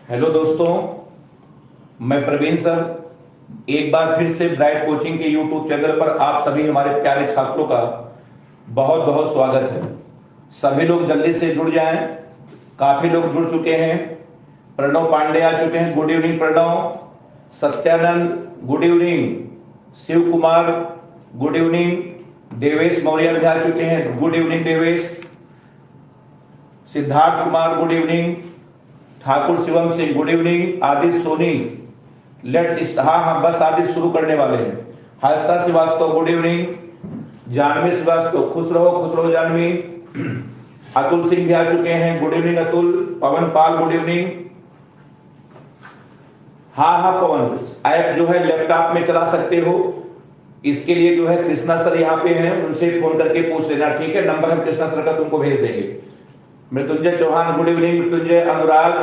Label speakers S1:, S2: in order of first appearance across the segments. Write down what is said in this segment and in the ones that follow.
S1: Hello दोस्तों, मैं Praveen sir एक बार फिर से ब्राइट कोचिंग के यूट्यूब चैनल पर आप सभी हमारे प्यारे छात्रों का बहुत बहुत स्वागत है। सभी लोग जल्दी से जुड़ जाएं। काफी लोग जुड़ चुके हैं। प्रणव पांडे आ चुके हैं, good evening Pranav. Satyanand good evening. Shiv Kumar good evening. Devesh Maurya भी आ चुके हैं, good evening Devesh. Siddharth Kumar good evening. Thakur Shivam Singh good evening. Aditya Soni let's हाँ बस आदित्य शुरू करने वाले हैं। हंसता श्रीवास्तव गुड इवनिंग। जानवी श्रीवास्तव खुश रहो जानवी। अतुल सिंह भी आ चुके हैं, good evening Atul. Pawan Pal good evening. हाँ पवन, ऐप जो है लैपटॉप में चला सकते हो। इसके लिए जो है कृष्णा सर यहाँ पे हैं, उनसे फोन करके पूछ लेना, ठीक है। नंबर हम कृष्णा सर का तुमको भेज देंगे। Mrityunjay Chauhan good evening. Mrityunjay, Anurag,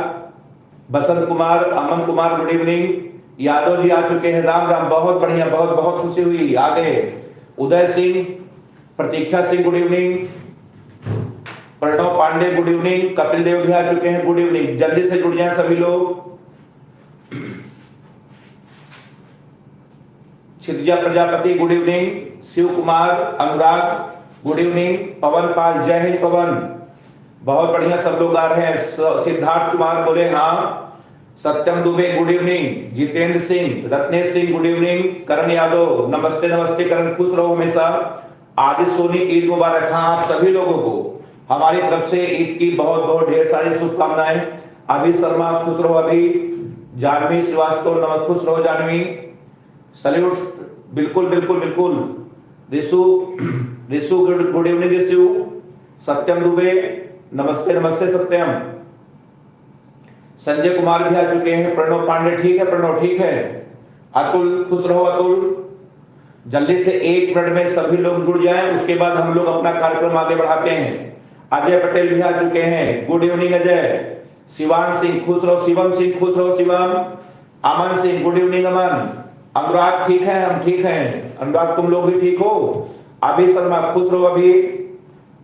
S1: Basant Kumar, Aman Kumar good evening. Yadav ji आ चुके हैं, राम राम, बहुत बढ़िया, बहुत बहुत खुशी हुई आ गए। Uday Singh, Pratiksha Singh good evening. Pranav Pandey good evening. Kapil Dev भी आ चुके हैं, गुड इवनिंग। जल्दी से जुड़ जाएं सभी लोग। Kshitija Prajapati good evening. Shiv Kumar, Anurag good evening. Pawan Pal, जय हिंद पवन, बहुत बढ़िया, सब लोग आ रहे हैं। सिद्धार्थ कुमार बोले हाँ। Satyam Dubey good evening. Jitendra Singh, Ratnesh Singh good evening. Karan Yadav नमस्ते नमस्ते करण, खुश रहो हमेशा। आदित्य सोनी, ईद मुबारक। हाँ, आप सभी लोगों को हमारी तरफ से ईद की बहुत बहुत ढेर सारी शुभकामनाएं। अभी शर्मा खुश रहो अभी। जानवी श्रीवास्तव नमस्ते, खुश रहो जानवी। सल्यूट, बिल्कुल बिल्कुल बिल्कुल। Rishu good evening Rishu. सत्यम दुबे नमस्ते नमस्ते सत्यम। संजय कुमार भी आ चुके हैं। प्रणव पांडे, ठीक है प्रणव, ठीक है। अतुल, खुश रहो अतुल। जल्दी से 1 मिनट में सभी लोग जुड़ जाएं, उसके बाद हम लोग अपना कार्यक्रम आगे बढ़ाते हैं। अजय पटेल भी आ चुके हैं, गुड इवनिंग अजय। शिवान सिंह खुश रहो, शिवम सिंह खुश रहो शिवम। अमन सिंह गुड इवनिंग अमन। अनुराग, ठीक है, हम ठीक हैं। अनुराग, तुम लोग भी ठीक हो। अभी शर्मा, खुश रहो अभी।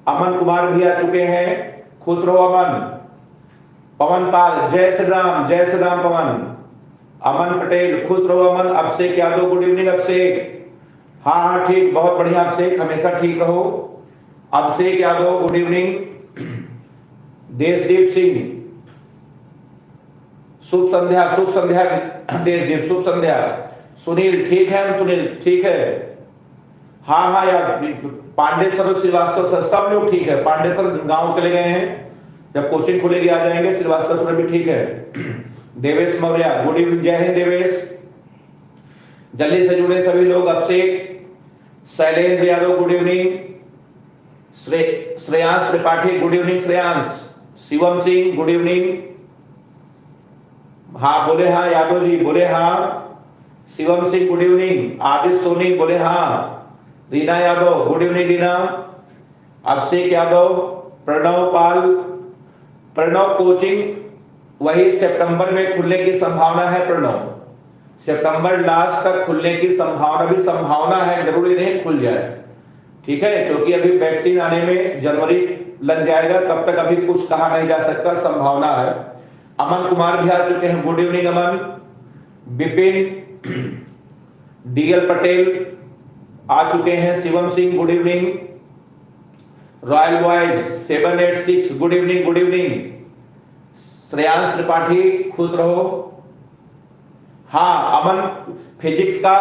S1: अमन कुमार भी आ चुके हैं, खुश रहो अमन। पवन पाल, जय श्री राम पवन। अमन पटेल, खुश रहो अमन। अभिषेक यादव गुड इवनिंग अभिषेक। हाँ ठीक, बहुत बढ़िया अभिषेक, हमेशा ठीक रहो। Abhishek Yadav good evening. देशदीप सिंह, शुभ संध्या देशदीप, शुभ संध्या। सुनील, ठीक है हम सुनील, ठीक है। हाँ यार, पांडे सर, श्रीवास्तव सर, सब लोग ठीक है। पांडे सर गांव चले गए हैं, जब कोचिंग खुलेगी आ जाएंगे। श्रीवास्तव सर भी ठीक है। देवेश मौर्य गुड इवनिंग, जय हिंद देवेश। जल्दी से जुड़े सभी लोग। Abhishek, Shailendra Yadav good evening. Shreyansh Tripathi good evening Shreyansh. Shivam Singh good evening. हाँ बोले हाँ, यादव जी बोले हाँ। Shivam Singh good evening. आदित्य सोनी बोले हाँ। Reena Yadav good evening Reena. Abhishek Yadav. Pranav Pal, Pranav coaching वही सितंबर में खुलने की संभावना है। प्रणव, सितंबर लास्ट तक खुलने की संभावना है, जरूरी नहीं खुल जाए, ठीक है, क्योंकि अभी वैक्सीन आने में जनवरी लग जाएगा, तब तक अभी कुछ कहा नहीं जा सकता, संभावना है। अमन कुमार भी आ चुके हैं, गुड इवनिंग अमन। विपिन, डीएल पटेल आ चुके हैं। Shivam Singh good evening. Royal boys 786 good evening. Shreyansh Tripathi, खुश रहो। हाँ अमन, फिजिक्स का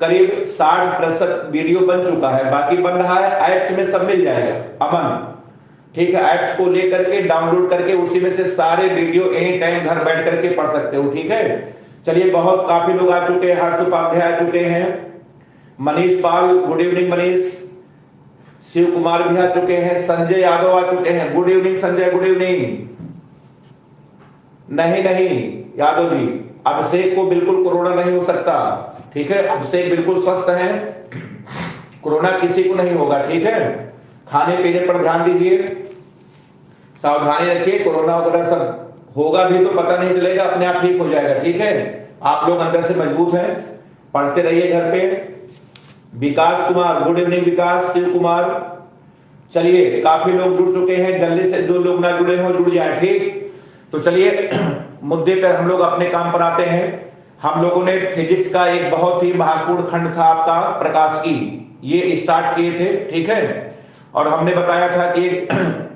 S1: करीब 60% वीडियो बन चुका है, बाकी बन रहा है। ऐप्स में सब मिल जाएगा अमन, ठीक है। ऐप्स को लेकर के डाउनलोड करके उसी में से सारे वीडियो एनी टाइम घर बैठ करके पढ़ सकते हो, ठीक है। चलिए, बहुत काफी लोग आ चुके हैं। हर्ष उपाध्याय आ चुके हैं। मनीष पाल गुड इवनिंग मनीष। शिव कुमार भी आ चुके हैं। संजय यादव आ चुके हैं, good evening Sanjay, good evening. नहीं यादव जी, अभिषेक को बिल्कुल कोरोना नहीं हो सकता, ठीक है। अभिषेक बिल्कुल स्वस्थ हैं, कोरोना किसी को नहीं होगा, ठीक है। खाने पीने पर ध्यान दीजिए, सावधानी रखिए। कोरोना वगैरह सब होगा भी तो पता नहीं चलेगा, अपने आप ठीक हो जाएगा, ठीक है। आप लोग अंदर से मजबूत हैं, पढ़ते रहिए घर पे। विकास कुमार गुड इवनिंग विकास। शिव कुमार, चलिए काफी लोग जुड़ चुके हैं, जल्दी से जो लोग ना जुड़े हो जुड़ जाए, ठीक। तो चलिए मुद्दे पर हम लोग अपने काम पर आते हैं। हम लोगों ने फिजिक्स का एक बहुत ही महत्वपूर्ण खंड था आपका प्रकाशिकी, ये स्टार्ट किए थे, ठीक है। और हमने बताया था कि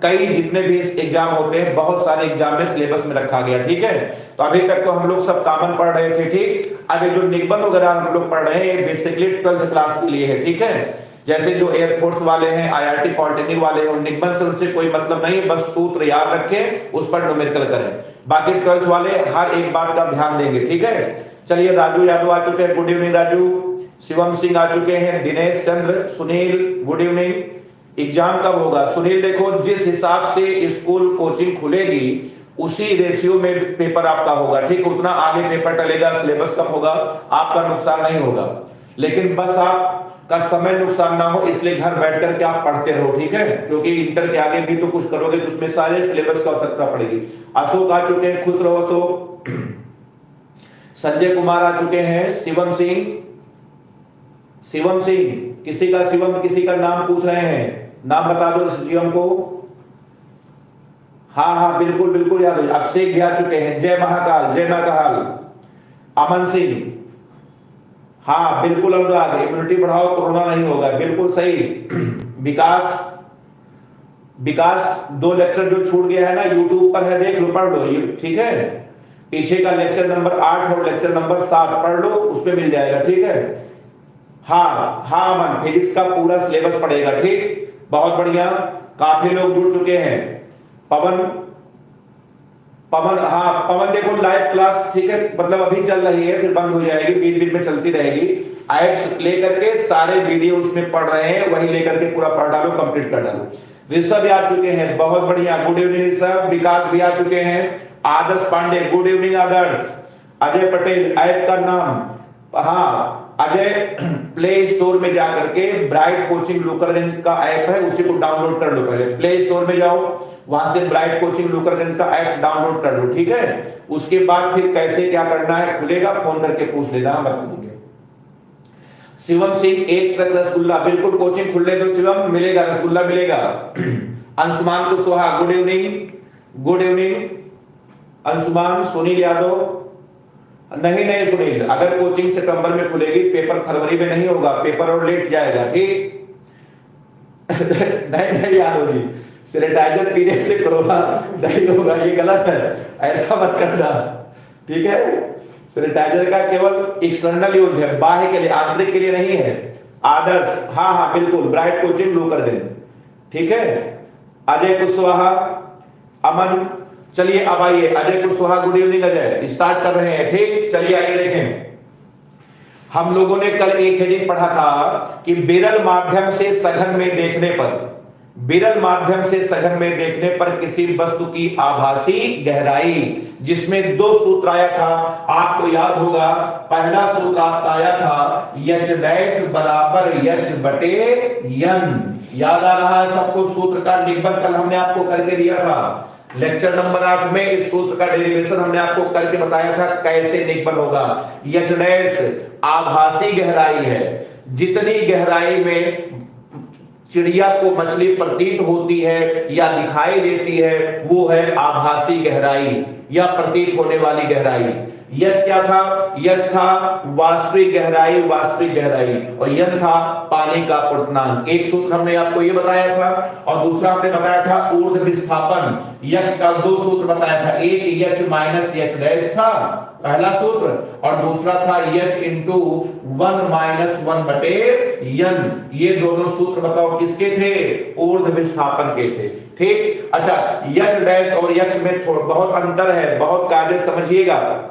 S1: कई जितने भी एग्जाम होते हैं बहुत सारे एग्जाम में सिलेबस में रखा गया, ठीक है। तो अभी तक तो हम लोग सब कॉमन पढ़ रहे थे, ठीक। अब जो निबंध वगैरह हम लोग पढ़ रहे हैं बेसिकली 12th क्लास के लिए है, ठीक है। जैसे जो एयरफोर्स वाले हैं, आईआईटी पॉलिटेक्निक वाले हैं, निबंध से उनसे कोई मतलब नहीं, बस सूत्र याद रखें, उस पर न्यूमेरिकल करें। बाकी 12th वाले हर एक बात का ध्यान देंगे, ठीक है। चलिए राजू यादव आ चुके हैं, गुड इवनिंग राजू। शिवम सिंह आ चुके हैं, Dinesh Chandra, Sunil good evening. Exam कब होगा सुनील? देखो जिस हिसाब से स्कूल कोचिंग खुलेगी उसी रेशियो में पेपर आपका होगा, ठीक। उतना आगे पेपर टलेगा, सिलेबस कम होगा, आपका नुकसान नहीं होगा। लेकिन बस आपका समय नुकसान ना हो इसलिए घर बैठ करके आप पढ़ते रहो, ठीक है। क्योंकि इंटर के आगे भी तो कुछ करोगे तो उसमें सारे सिलेबस की आवश्यकता पड़ेगी। अशोक आ चुके हैं, खुश रहो अशोक। संजय कुमार आ चुके हैं, शिवम सिंह, शिवम सिंह, किसी का शिवम किसी का नाम पूछ रहे हैं, नाम बता दो शिवम को। हाँ हाँ बिल्कुल बिल्कुल याद है। अभिषेक भी आ चुके हैं, जय महाकाल, जय महाकाल। अमन सिंह, हाँ बिल्कुल अनुराग, इम्यूनिटी बढ़ाओ कोरोना नहीं होगा, बिल्कुल सही। विकास, विकास 2 लेक्चर जो छूट गया है ना यूट्यूब पर है, देख लो, पढ़ लो, ठीक है। पीछे का लेक्चर नंबर 8 और लेक्चर नंबर 7 पढ़ लो, उसमें मिल जाएगा, ठीक है। हाँ हाँ अमन, फिजिक्स का पूरा सिलेबस पढ़ेगा, ठीक, बहुत बढ़िया। काफी लोग जुड़ चुके हैं। पवन, पवन, हाँ पवन देखो लाइव क्लास, ठीक है, मतलब अभी चल रही है, फिर बंद हो जाएगी, बीच बीच में चलती रहेगी। ऐप्स लेकर के सारे वीडियो उसमें पढ़ रहे हैं, वही लेकर के पूरा पढ़ डालो, कंप्लीट कर डालो। ऋषभ आ चुके हैं, बहुत बढ़िया, गुड इवनिंग ऋषभ। विकास भी आ चुके हैं, आदर्श पांडे, गुड इवनिंग आदर्श। अजय पटेल, ऐप का नाम, हाँ अजय, प्ले स्टोर में जाकर के ब्राइट कोचिंग लुकरगंज का ऐप है, उसी को डाउनलोड कर लो। पहले प्ले स्टोर में जाओ, वहां से ब्राइट कोचिंग लुकरगंज का ऐप डाउनलोड कर लो, ठीक है। उसके बाद फिर कैसे क्या करना है खुलेगा, फोन करके पूछ लेना, हम बता देंगे। शिवम सिंह, 1 ट्रक रसगुल्ला, बिल्कुल कोचिंग खुलने दो शिवम, मिलेगा रसगुल्ला मिलेगा। Anshuman Kushwaha, good evening, good evening Anshuman. Sunil Yadav, नहीं नहीं सुनील, अगर कोचिंग सितंबर में खुलेगी, पेपर फरवरी में नहीं होगा, पेपर और लेट जाएगा, ठीक। नहीं नहीं यादव जी, सैनिटाइजर पीने से कोरोना नहीं होगा, ये गलत है, ऐसा मत करना, ठीक है। सैनिटाइजर का केवल एक्सटर्नल यूज है, बाह्य के लिए, आंतरिक के लिए नहीं है। आदर्श, हाँ हाँ बिल्कुल, ब्राइट कोचिंग लो कर दें, ठीक है। अजय कुशवाहा, अमन, चलिए अब आइए Ajay Kushwaha, good evening Ajay, start कर रहे हैं, ठीक। चलिए आइए देखें, हम लोगों ने कल एक हेडिंग पढ़ा था कि विरल माध्यम से सघन में देखने पर, विरल माध्यम से सघन में देखने पर किसी वस्तु की आभासी गहराई, जिसमें 2 सूत्र आया था, आपको याद होगा। पहला सूत्र आपका आया था यच डैश बराबर यच बटे यन, याद आ रहा है सबको? सूत्र का निबंध कल हमने आपको करके दिया था, लेक्चर नंबर 8 में इस सूत्र का डेरिवेशन हमने आपको करके बताया था कैसे निबंध होगा। यच डैश आभासी गहराई है, जितनी गहराई में चिड़िया को मछली प्रतीत होती है या दिखाई देती है वो है आभासी गहराई या प्रतीत होने वाली गहराई। यश क्या था? यश था वास्तविक गहराई, वास्तविक गहराई, और यन था पानी का पूर्णांक। एक सूत्र हमने आपको ये बताया था, और दूसरा हमने बताया था ऊर्ध्व विस्थापन। यश का 2 सूत्र बताया था, एक यच माइनस यच डैश था पहला सूत्र, और दूसरा था यच इंटू 1 माइनस 1 बटे यन। ये दोनों सूत्र बताओ किसके थे? ऊर्ध्व विस्थापन के थे, ठीक। अच्छा, यच डैश और यच में बहुत अंतर है, बहुत कायदे समझिएगा।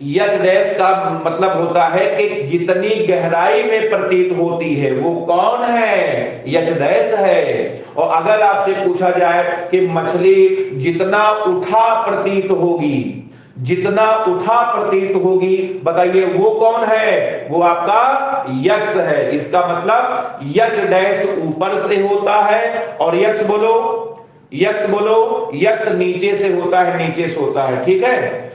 S1: यच डैश का मतलब होता है कि जितनी गहराई में प्रतीत होती है वो कौन है? यच डैश है। और अगर आपसे पूछा जाए कि मछली जितना उठा प्रतीत होगी, जितना उठा प्रतीत होगी, बताइए वो कौन है? वो आपका यक्ष है। इसका मतलब यच डैश ऊपर से होता है और यक्ष बोलो, यक्ष बोलो, यक्ष नीचे से होता है, नीचे से होता है, ठीक है।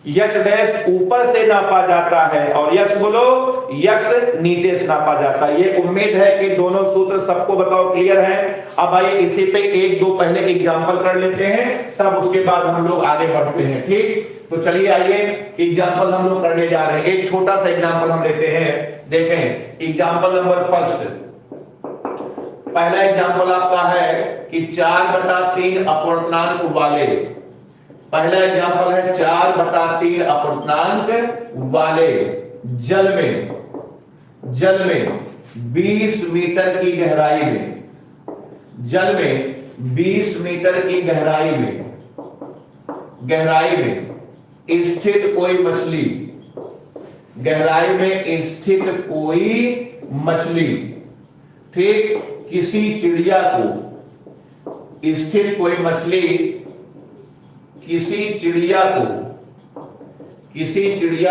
S1: यक्ष डैश ऊपर से नापा जाता है और यक्ष बोलो यक्ष नीचे से नापा जाता है। ये उम्मीद है कि दोनों सूत्र सबको बताओ क्लियर है। अब आइए इसी पे एक दो पहले एग्जांपल कर लेते हैं, तब उसके बाद हम लोग आगे बढ़ते हैं। ठीक, तो चलिए आइए एग्जांपल हम लोग करने जा रहे हैं। एक छोटा सा एग्जांपल हम लेते हैं। देखें एग्जांपल नंबर फर्स्ट, पहला एग्जांपल आपका है कि 4/3 अपूर्णांक वाले, पहला एग्जांपल है 4/3 अपूर्णांक वाले जल में 20 मीटर की गहराई में, जल में 20 मीटर की गहराई में स्थित कोई मछली, गहराई में स्थित कोई मछली, ठीक, किसी चिड़िया को, स्थित कोई मछली किसी चिड़िया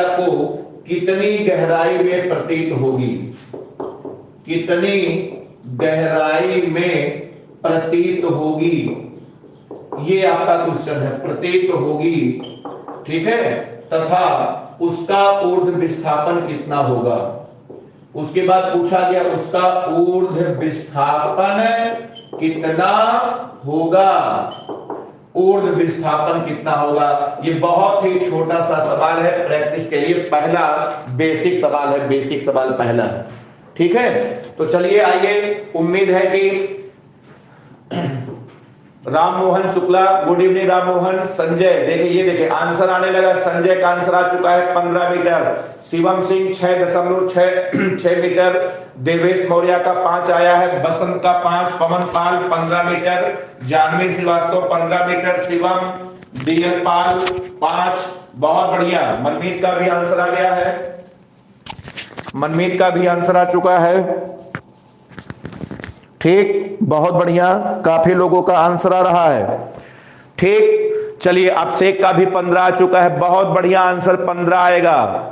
S1: को कितनी गहराई में प्रतीत होगी, कितनी गहराई में प्रतीत होगी, ये आपका क्वेश्चन है, प्रतीत होगी, ठीक है, तथा उसका ऊर्ध्व विस्थापन कितना होगा। उसके बाद पूछा गया उसका ऊर्ध्व विस्थापन कितना होगा, ऊर्ध्व विस्थापन कितना होगा। ये बहुत ही छोटा सा सवाल है प्रैक्टिस के लिए, पहला बेसिक सवाल है, बेसिक सवाल पहला है, ठीक है। तो चलिए आइए, उम्मीद है कि राम मोहन शुक्ला, गुड इवनिंग राम मोहन। संजय देखिए, ये देखिए आंसर आने लगा, संजय का आंसर आ चुका है 15 मीटर, शिवम सिंह 6.6 मीटर, देवेश मौर्य का 5 आया है, बसंत का 5, Pawan Pal 15 metre, Janvi Srivastava 15 metre, Shivam DL Pal 5, बहुत बढ़िया। मनमीत का भी आंसर आ गया है, मनमीत का भी आंसर आ चुका है, ठीक, बहुत बढ़िया, काफी लोगों का आंसर आ रहा है, ठीक। चलिए अभिषेक का भी 15 आ चुका है, बहुत बढ़िया आंसर 15 आएगा,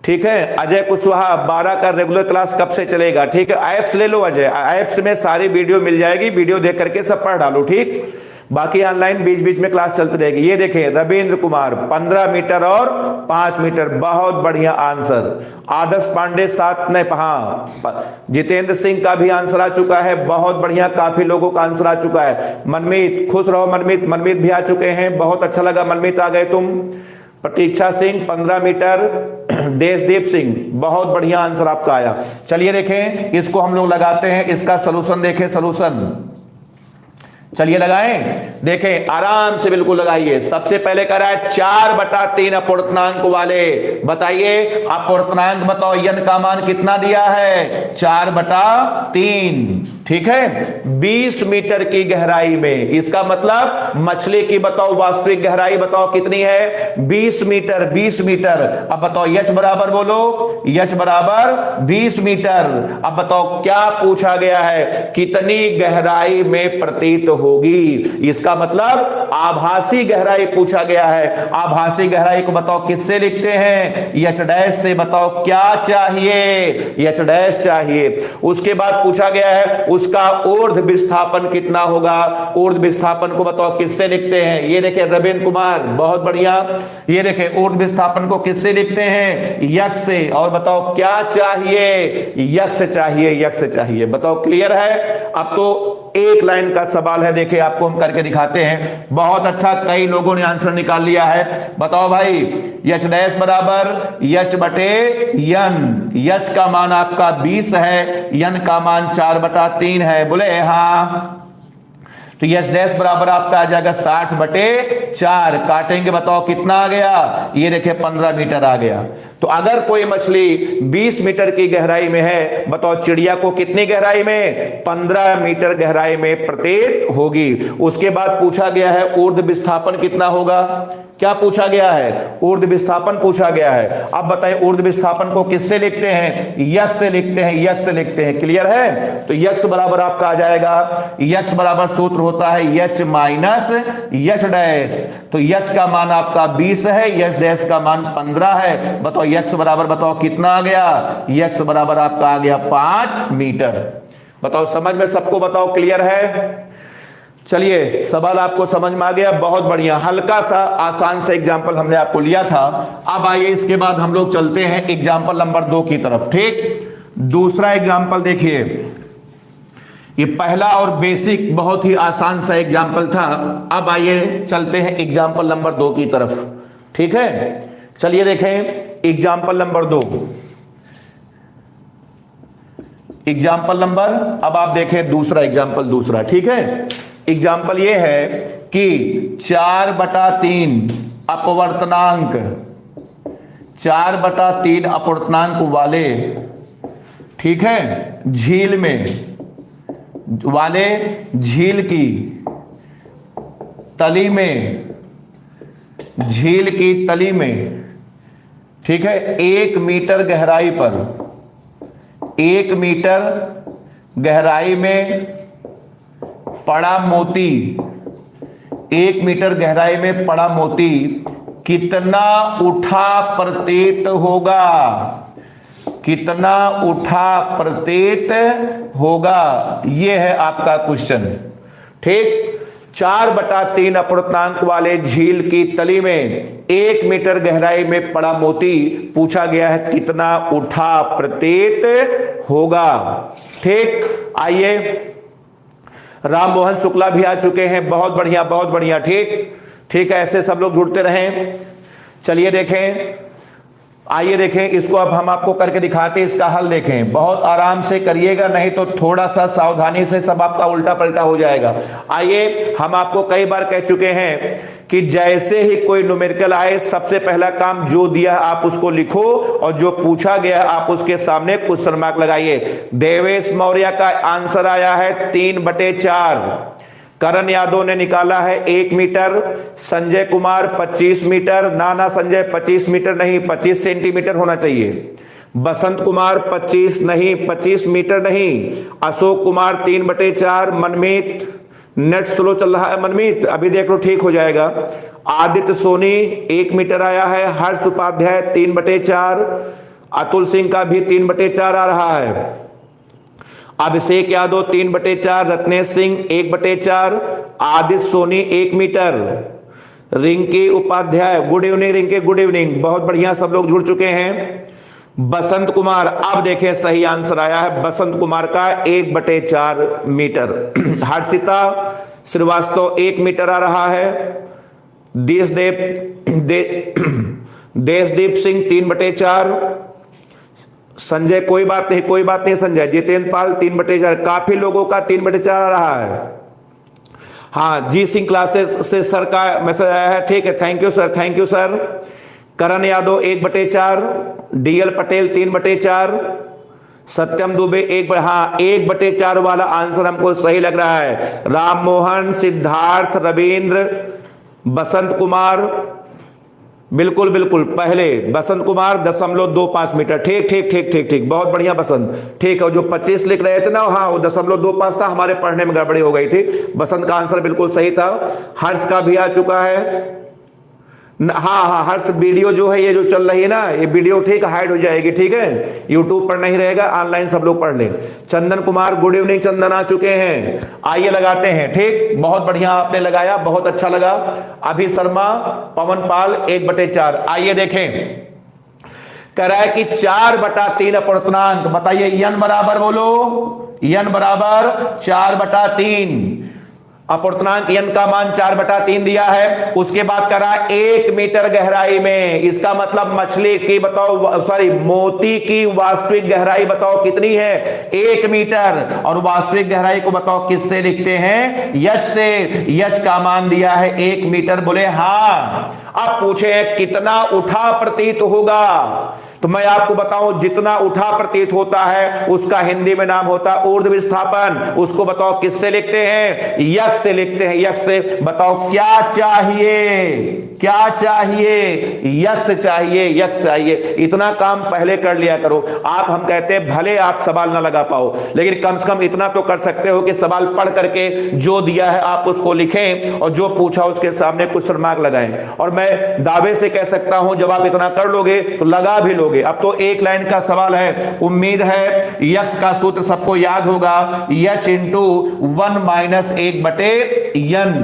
S1: ठीक है। अजय कुशवाहा 12 का रेगुलर क्लास कब से चलेगा, ठीक है। ऐप्स ले लो अजय, ऐप्स में सारी वीडियो मिल जाएगी, वीडियो देख करके सब पढ़ डालो, ठीक। बाकी ऑनलाइन बीच बीच में क्लास चलती रहेगी। ये देखें रविंद्र कुमार 15 मीटर और 5 मीटर, बहुत बढ़िया आंसर। आदर्श पांडे 7 नहीं, हाँ, जितेंद्र सिंह का भी आंसर आ चुका है, बहुत बढ़िया, काफी लोगों का आंसर आ चुका है। मनमीत, खुश रहो मनमीत, मनमीत भी आ चुके हैं, बहुत अच्छा लगा मनमीत आ गए तुम। प्रतीक्षा सिंह 15 मीटर, देशदीप सिंह, बहुत बढ़िया आंसर आपका आया। चलिए देखें, इसको हम लोग लगाते हैं, इसका सलूशन देखें, सलूशन चलिए लगाएं, देखें आराम से बिल्कुल लगाइए। सबसे पहले कह रहा है 4/3 अपूर्णांक वाले, बताइए अपूर्णांक बताओ, यन का मान कितना दिया है 4/3, ठीक है, 20 मीटर की गहराई में। इसका मतलब मछली की बताओ वास्तविक गहराई बताओ कितनी है 20 मीटर, 20 मीटर। अब बताओ यच बराबर बोलो, यच बराबर 20 मीटर। अब बताओ क्या पूछा गया है, कितनी गहराई में प्रतीत होगी। इसका मतलब आभासी गहराई पूछा गया है। आभासी गहराई को बताओ किससे लिखते हैं, एच डैश से। बताओ क्या चाहिए, एच डैश चाहिए। उसके बाद पूछा गया है उसका ऊर्ध्व विस्थापन कितना होगा। ऊर्ध्व विस्थापन को बताओ किससे लिखते हैं, ये देखें रविंद्र कुमार, बहुत बढ़िया। ये देखें ऊर्ध्व विस्थापन को किससे लिखते हैं, यक्ष से। और बताओ क्या चाहिए, यक्ष चाहिए, यक्ष चाहिए। बताओ क्लियर है। अब तो एक लाइन का सवाल है, देखिए आपको हम करके दिखाते हैं। बहुत अच्छा, कई लोगों ने आंसर निकाल लिया है। बताओ भाई, यच डैश बराबर यच बटे यन। यच का मान आपका 20 है, यन का मान 4/3 है, बोले हाँ। तो यच डैश बराबर आपका आ जाएगा 60/4। काटेंगे, बताओ कितना आ गया, ये देखिए 15 मीटर आ गया। तो अगर कोई मछली 20 मीटर की गहराई में है, बताओ चिड़िया को कितनी गहराई में, 15 मीटर गहराई में प्रतीत होगी। उसके बाद पूछा गया है ऊर्ध्व विस्थापन कितना होगा। क्या पूछा गया है, ऊर्ध्व विस्थापन पूछा गया है। अब बताइए ऊर्ध्व विस्थापन को किससे लिखते हैं, यक्ष से लिखते हैं, यक्ष से लिखते हैं। क्लियर है। तो यक्ष बराबर आपका आ जाएगा, यक्ष बराबर सूत्र होता है यच माइनस यच डैश। तो यच का मान आपका 20 है, यच डैश का मान 15 है। बताओ यक्ष बराबर बताओ कितना आ गया, यक्ष बराबर आपका आ गया 5 मीटर। बताओ समझ में सबको, बताओ क्लियर है। चलिए, सवाल आपको समझ में आ गया, बहुत बढ़िया, हल्का सा आसान सा एग्जाम्पल हमने आपको लिया था। अब आइए इसके बाद हम लोग चलते हैं एग्जाम्पल नंबर 2 की तरफ। ठीक, दूसरा एग्जाम्पल देखिए, ये पहला और बेसिक बहुत ही आसान सा एग्जाम्पल था। अब आइए चलते हैं एग्जाम्पल नंबर 2 की तरफ। ठीक है, चलिए देखें एग्जाम्पल नंबर 2। एग्जाम्पल नंबर, अब आप देखें दूसरा एग्जाम्पल, दूसरा। ठीक है, एग्जाम्पल ये है कि 4/3 अपवर्तनांक, 4/3 अपवर्तनांक वाले, ठीक है, झील में, वाले झील की तली में, झील की तली में, ठीक है, 1 मीटर गहराई पर, 1 मीटर गहराई में पड़ा मोती, 1 मीटर गहराई में पड़ा मोती कितना उठा प्रतीत होगा, कितना उठा प्रतीत होगा, यह है आपका क्वेश्चन। ठीक, 4/3 अपवर्तनांक वाले झील की तली में 1 मीटर गहराई में पड़ा मोती पूछा गया है कितना उठा प्रतीत होगा। ठीक, आइए, राम मोहन शुक्ला भी आ चुके हैं, बहुत बढ़िया बहुत बढ़िया। ठीक, ठीक है, ऐसे सब लोग जुड़ते रहें। चलिए देखें, आइए देखें इसको, अब हम आपको करके दिखाते हैं, इसका हल देखें, बहुत आराम से करिएगा, नहीं तो थोड़ा सा सावधानी से सब आपका उल्टा पलटा हो जाएगा। आइए, हम आपको कई बार कह चुके हैं कि जैसे ही कोई न्यूमेरिकल आए, सबसे पहला काम जो दिया आप उसको लिखो और जो पूछा गया आप उसके सामने क्वेश्चन मार्क लगाइए। देवेश मौर्य का आंसर आया है 3/4, करण यादव ने निकाला है 1 मीटर, संजय कुमार 25 मीटर, ना संजय 25 मीटर नहीं, 25 सेंटीमीटर होना चाहिए, बसंत कुमार 25 नहीं, 25 मीटर नहीं, अशोक कुमार 3/4, मनमीत, नेट स्लो चल रहा है मनमीत, अभी देख लो ठीक हो जाएगा, आदित्य सोनी 1 मीटर आया है, हर्ष उपाध्याय 3/4, अतुल सिंह का भी 3/4 आ रहा है, Abhishek Yadav 3/4, Ratnesh Singh 1/4, Aditya Soni 1 metre, Rinki Upadhyay, good evening Rinki, good evening, बहुत बढ़िया, सब लोग जुड़ चुके हैं। बसंत कुमार, अब देखें सही आंसर आया है बसंत कुमार का 1/4 मीटर। हर्षिता श्रीवास्तव 1 मीटर आ रहा है, देशदीप सिंह 3/4, संजय कोई बात नहीं, कोई बात नहीं संजय, जितेंद्र पाल 3/4, काफी लोगों का 3/4 आ रहा है। हाँ, जी सिंह क्लासेस से सर का मैसेज आया है, ठीक है, thank you sir, thank you sir. Karan Yadav 1/4, DL Patel 3/4, सत्यम दुबे 1/4 वाला आंसर हमको सही लग रहा है। राम मोहन, सिद्धार्थ, रविंद्र, बसंत कुमार, बिल्कुल बिल्कुल, पहले बसंत कुमार 0.25 मीटर, ठीक ठीक ठीक ठीक ठीक, बहुत बढ़िया बसंत, ठीक है। जो 25 लिख रहे थे ना, हाँ वो 0.25 था, हमारे पढ़ने में गड़बड़ी हो गई थी, बसंत का आंसर बिल्कुल सही था। हर्ष का भी आ चुका है, हाँ हाँ, हर्ष वीडियो जो है ये जो चल रही है ना, ये वीडियो ठीक हाइड हो जाएगी, ठीक है, यूट्यूब पर नहीं रहेगा, ऑनलाइन सब लोग पढ़ लें। चंदन कुमार, गुड इवनिंग चंदन आ चुके हैं, आइए लगाते हैं। ठीक, बहुत बढ़िया आपने लगाया, बहुत अच्छा लगा। अभी शर्मा, पवन पाल 1/4, आइए देखें, कह रहा है कि 4/3 अपवर्तनांक, बताइए n बराबर बोलो, n बराबर 4/3, अपवर्तनांक n का मान 4/3 दिया है। उसके बाद करा 1 मीटर गहराई में, इसका मतलब मछली की बताओ, सॉरी मोती की वास्तविक गहराई बताओ कितनी है, 1 मीटर, और वास्तविक गहराई को बताओ किससे लिखते हैं, यच से, यच का मान दिया है 1 मीटर, बोले हाँ। अब पूछे कितना उठा प्रतीत होगा, तो मैं आपको बताऊं जितना उठा प्रतीत होता है उसका हिंदी में नाम होता है ऊर्ध्व विस्थापन। उसको बताओ किससे लिखते हैं, यक्ष से लिखते हैं, यक्ष से। बताओ क्या चाहिए, क्या चाहिए, यक्ष चाहिए, यक्ष चाहिए। इतना काम पहले कर लिया करो आप। हम कहते हैं भले आप सवाल ना लगा पाओ, लेकिन कम से कम इतना तो कर सकते हो कि सवाल पढ़ करके जो दिया है आप उसको लिखें और जो पूछा उसके सामने क्वेश्चन मार्क लगाएं। और मैं दावे से कह सकता हूं जब आप इतना कर लोगे तो लगा भी लोगे। लिखोगे। अब तो एक लाइन का सवाल है, उम्मीद है यक्स का सूत्र सबको याद होगा, यच इंटू 1 माइनस 1/n।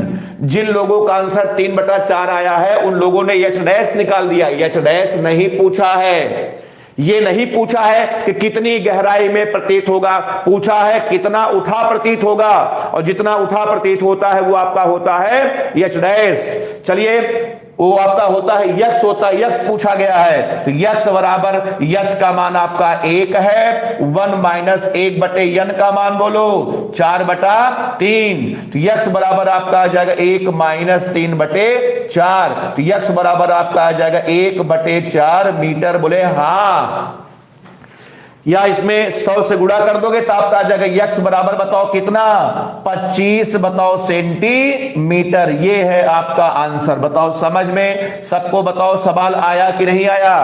S1: जिन लोगों का आंसर 3/4 आया है उन लोगों ने यच डैश निकाल दिया। यच डैश नहीं पूछा है, ये नहीं पूछा है कि कितनी गहराई में प्रतीत होगा, पूछा है कितना उठा प्रतीत होगा, और जितना उठा प्रतीत होता है वो आपका होता है यच डैश। चलिए वो आपका होता है यक्स, होता है यक्स पूछा गया है, तो यक्स बराबर यक्स का मान आपका 1 है, 1 माइनस 1/n का मान बोलो 4/3, तो यक्स बराबर आपका आ जाएगा 1 माइनस 3/4, तो यक्स बराबर आपका आ जाएगा 1/4 मीटर। बोले हाँ, या इसमें 100 से गुणा कर दोगे तो आपका आ जाएगा यक्स बराबर बताओ कितना, 25 बताओ सेंटीमीटर। ये है आपका आंसर। बताओ समझ में सबको, बताओ सवाल आया कि नहीं आया।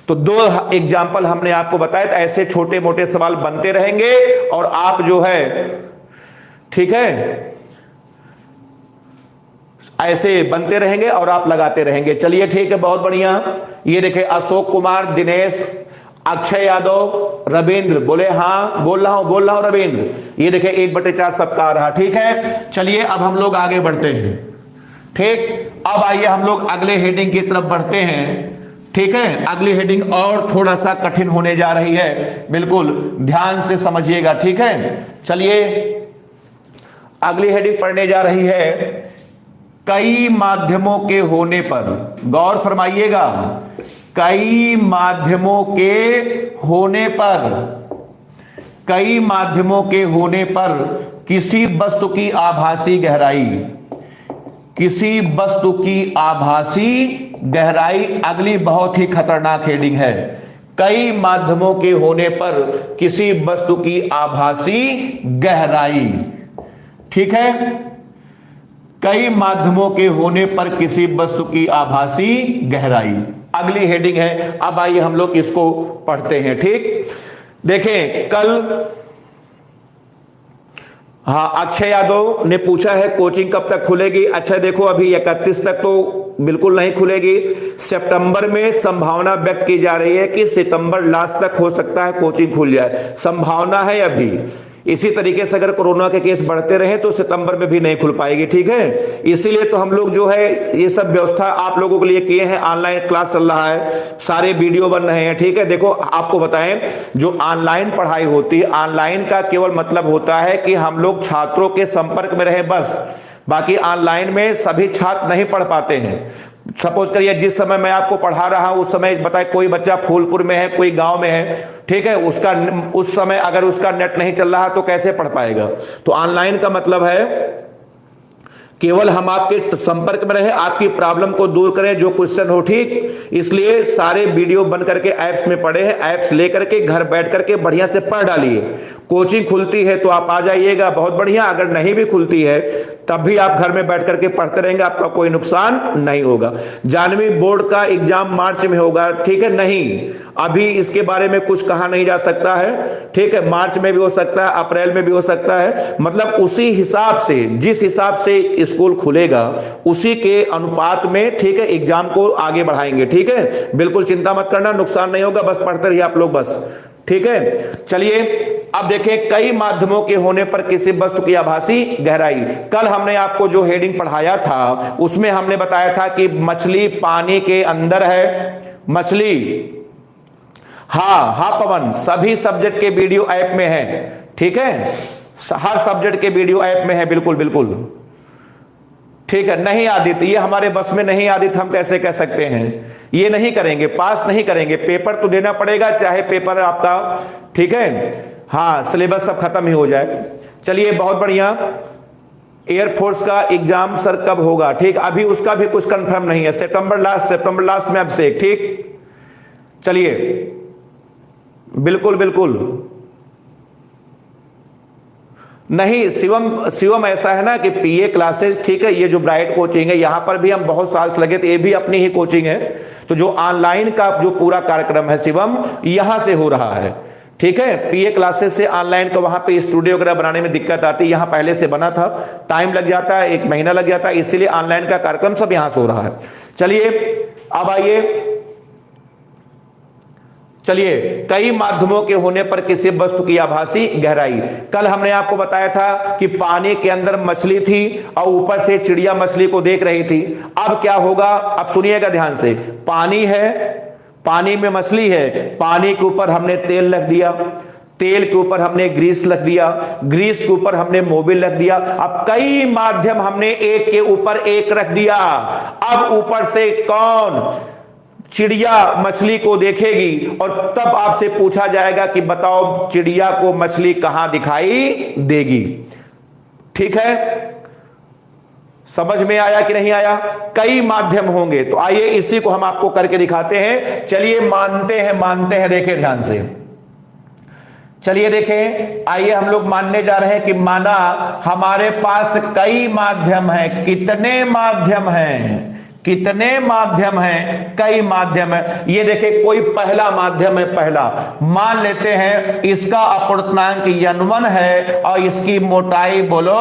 S1: तो 2 एग्जाम्पल हमने आपको बताया, तो ऐसे छोटे मोटे सवाल बनते रहेंगे और आप जो है ठीक है ऐसे बनते रहेंगे और आप लगाते रहेंगे। चलिए ठीक है, बहुत बढ़िया। ये देखे अशोक कुमार, दिनेश, अक्षय यादव, रविंद्र, बोले हाँ, बोल रहा हूं रविंद्र। ये देखे 1/4 सबका आ रहा। ठीक है, चलिए अब हम लोग आगे बढ़ते हैं। ठीक, अब आइए हम लोग अगले हेडिंग की तरफ बढ़ते हैं। ठीक है, अगली हेडिंग और थोड़ा सा कठिन होने जा रही है, बिल्कुल ध्यान से समझिएगा। ठीक है, चलिए अगली हेडिंग पढ़ने जा रही है, कई माध्यमों के होने पर, गौर फरमाइएगा, कई माध्यमों के होने पर, कई माध्यमों के होने पर किसी वस्तु की आभासी गहराई, किसी वस्तु की आभासी गहराई, अगली बहुत ही खतरनाक हेडिंग है। कई माध्यमों के होने पर किसी वस्तु की आभासी गहराई। ठीक है, कई माध्यमों के होने पर किसी वस्तु की आभासी गहराई, अगली हेडिंग है। अब आइए हम लोग इसको पढ़ते हैं। ठीक, देखें कल, हाँ अक्षय यादव ने पूछा है कोचिंग कब तक खुलेगी। अच्छा देखो, अभी 31 तक तो बिल्कुल नहीं खुलेगी, सितंबर में संभावना व्यक्त की जा रही है कि सितंबर लास्ट तक हो सकता है कोचिंग खुल जाए, संभावना है अभी। इसी तरीके से अगर कोरोना के केस बढ़ते रहे तो सितंबर में भी नहीं खुल पाएगी। ठीक है, इसीलिए तो हम लोग जो है ये सब व्यवस्था आप लोगों के लिए किए हैं। ऑनलाइन क्लास चल रहा है, सारे वीडियो बन रहे हैं। ठीक है, देखो आपको बताएं, जो ऑनलाइन पढ़ाई होती है, ऑनलाइन का केवल मतलब होता है कि हम लोग छात्रों के संपर्क में रहे बस, बाकी ऑनलाइन में सभी छात्र नहीं पढ़ पाते हैं। सपोज करिए जिस समय मैं आपको पढ़ा रहा हूं उस समय बताए कोई बच्चा फूलपुर में है, कोई गांव में है, ठीक है, उसका उस समय अगर उसका नेट नहीं चल रहा तो कैसे पढ़ पाएगा। तो ऑनलाइन का मतलब है केवल हम आपके संपर्क में रहे, आपकी प्रॉब्लम को दूर करें, जो क्वेश्चन हो। ठीक, इसलिए सारे वीडियो बन करके ऐप्स में पढ़े हैं, ऐप्स लेकर के घर बैठ करके बढ़िया से पढ़ डालिए। कोचिंग खुलती है तो आप आ जाइएगा, बहुत बढ़िया। अगर नहीं भी खुलती है तब भी आप घर में बैठ करके पढ़ते रहेंगे, आपका कोई नुकसान नहीं होगा। जानवी बोर्ड का एग्जाम मार्च में होगा, ठीक है, नहीं अभी इसके बारे में कुछ कहा नहीं जा सकता है। ठीक है, मार्च में भी हो सकता है, अप्रैल में भी हो सकता है, मतलब उसी हिसाब से, जिस हिसाब से स्कूल खुलेगा उसी के अनुपात में, ठीक है, एग्जाम को आगे बढ़ाएंगे। ठीक है, बिल्कुल चिंता मत करना, नुकसान नहीं होगा, बस पढ़ते रहिए आप लोग बस। ठीक है, चलिए अब देखें, कई माध्यमों के होने पर किसी वस्तु की आभासी गहराई। कल हमने आपको जो हेडिंग पढ़ाया था उसमें हमने बताया था कि मछली पानी के अंदर है, मछली, हाँ पवन, सभी सब्जेक्ट के वीडियो ऐप में है। ठीक है, हर सब्जेक्ट के वीडियो ऐप में है, बिल्कुल बिल्कुल। ठीक है, नहीं आदित्य, ये हमारे बस में नहीं आदित्य, हम कैसे कह सकते हैं, ये नहीं करेंगे, पास नहीं करेंगे, पेपर तो देना पड़ेगा, चाहे पेपर आपका, ठीक है, हाँ सिलेबस सब खत्म ही हो जाए। चलिए बहुत बढ़िया। एयरफोर्स का एग्जाम सर कब होगा? ठीक, अभी उसका भी कुछ कंफर्म नहीं है, सितंबर लास्ट में अभिषेक। ठीक, चलिए बिल्कुल बिल्कुल नहीं, शिवम ऐसा है ना कि पीए क्लासेस, ठीक है, ये जो ब्राइट कोचिंग है यहां पर भी हम बहुत साल से लगे थे, ये भी अपनी ही कोचिंग है। तो जो ऑनलाइन का जो पूरा कार्यक्रम है शिवम, यहां से हो रहा है। ठीक है, पीए क्लासेस से ऑनलाइन का वहां पे स्टूडियो वगैरह बनाने में दिक्कत आती है, यहां पहले से बना था, टाइम लग जाता है, 1 महीना लग जाता है, इसीलिए ऑनलाइन का कार्यक्रम सब यहां से हो रहा है। चलिए अब आइए, चलिए, कई माध्यमों के होने पर किसी वस्तु की आभासी गहराई। कल हमने आपको बताया था कि पानी के अंदर मछली थी और ऊपर से चिड़िया मछली को देख रही थी। अब क्या होगा, अब सुनिएगा ध्यान से। पानी है, पानी में मछली है, पानी के ऊपर हमने तेल रख दिया, तेल के ऊपर हमने ग्रीस रख दिया, ग्रीस के ऊपर हमने मोबिल रख दिया। अब कई माध्यम हमने एक के ऊपर एक रख दिया। अब ऊपर से कौन चिड़िया मछली को देखेगी और तब आपसे पूछा जाएगा कि बताओ चिड़िया को मछली कहां दिखाई देगी। ठीक है, समझ में आया कि नहीं आया? कई माध्यम होंगे, तो आइए इसी को हम आपको करके दिखाते हैं। चलिए मानते हैं, देखें ध्यान से। चलिए देखें, आइए हम लोग मानने जा रहे हैं कि माना हमारे पास कई माध्यम हैं। कितने माध्यम हैं? कितने माध्यम हैं? कई माध्यम है। ये देखें, कोई पहला माध्यम है, पहला मान लेते हैं इसका अपूर्णांक n1 है और इसकी मोटाई बोलो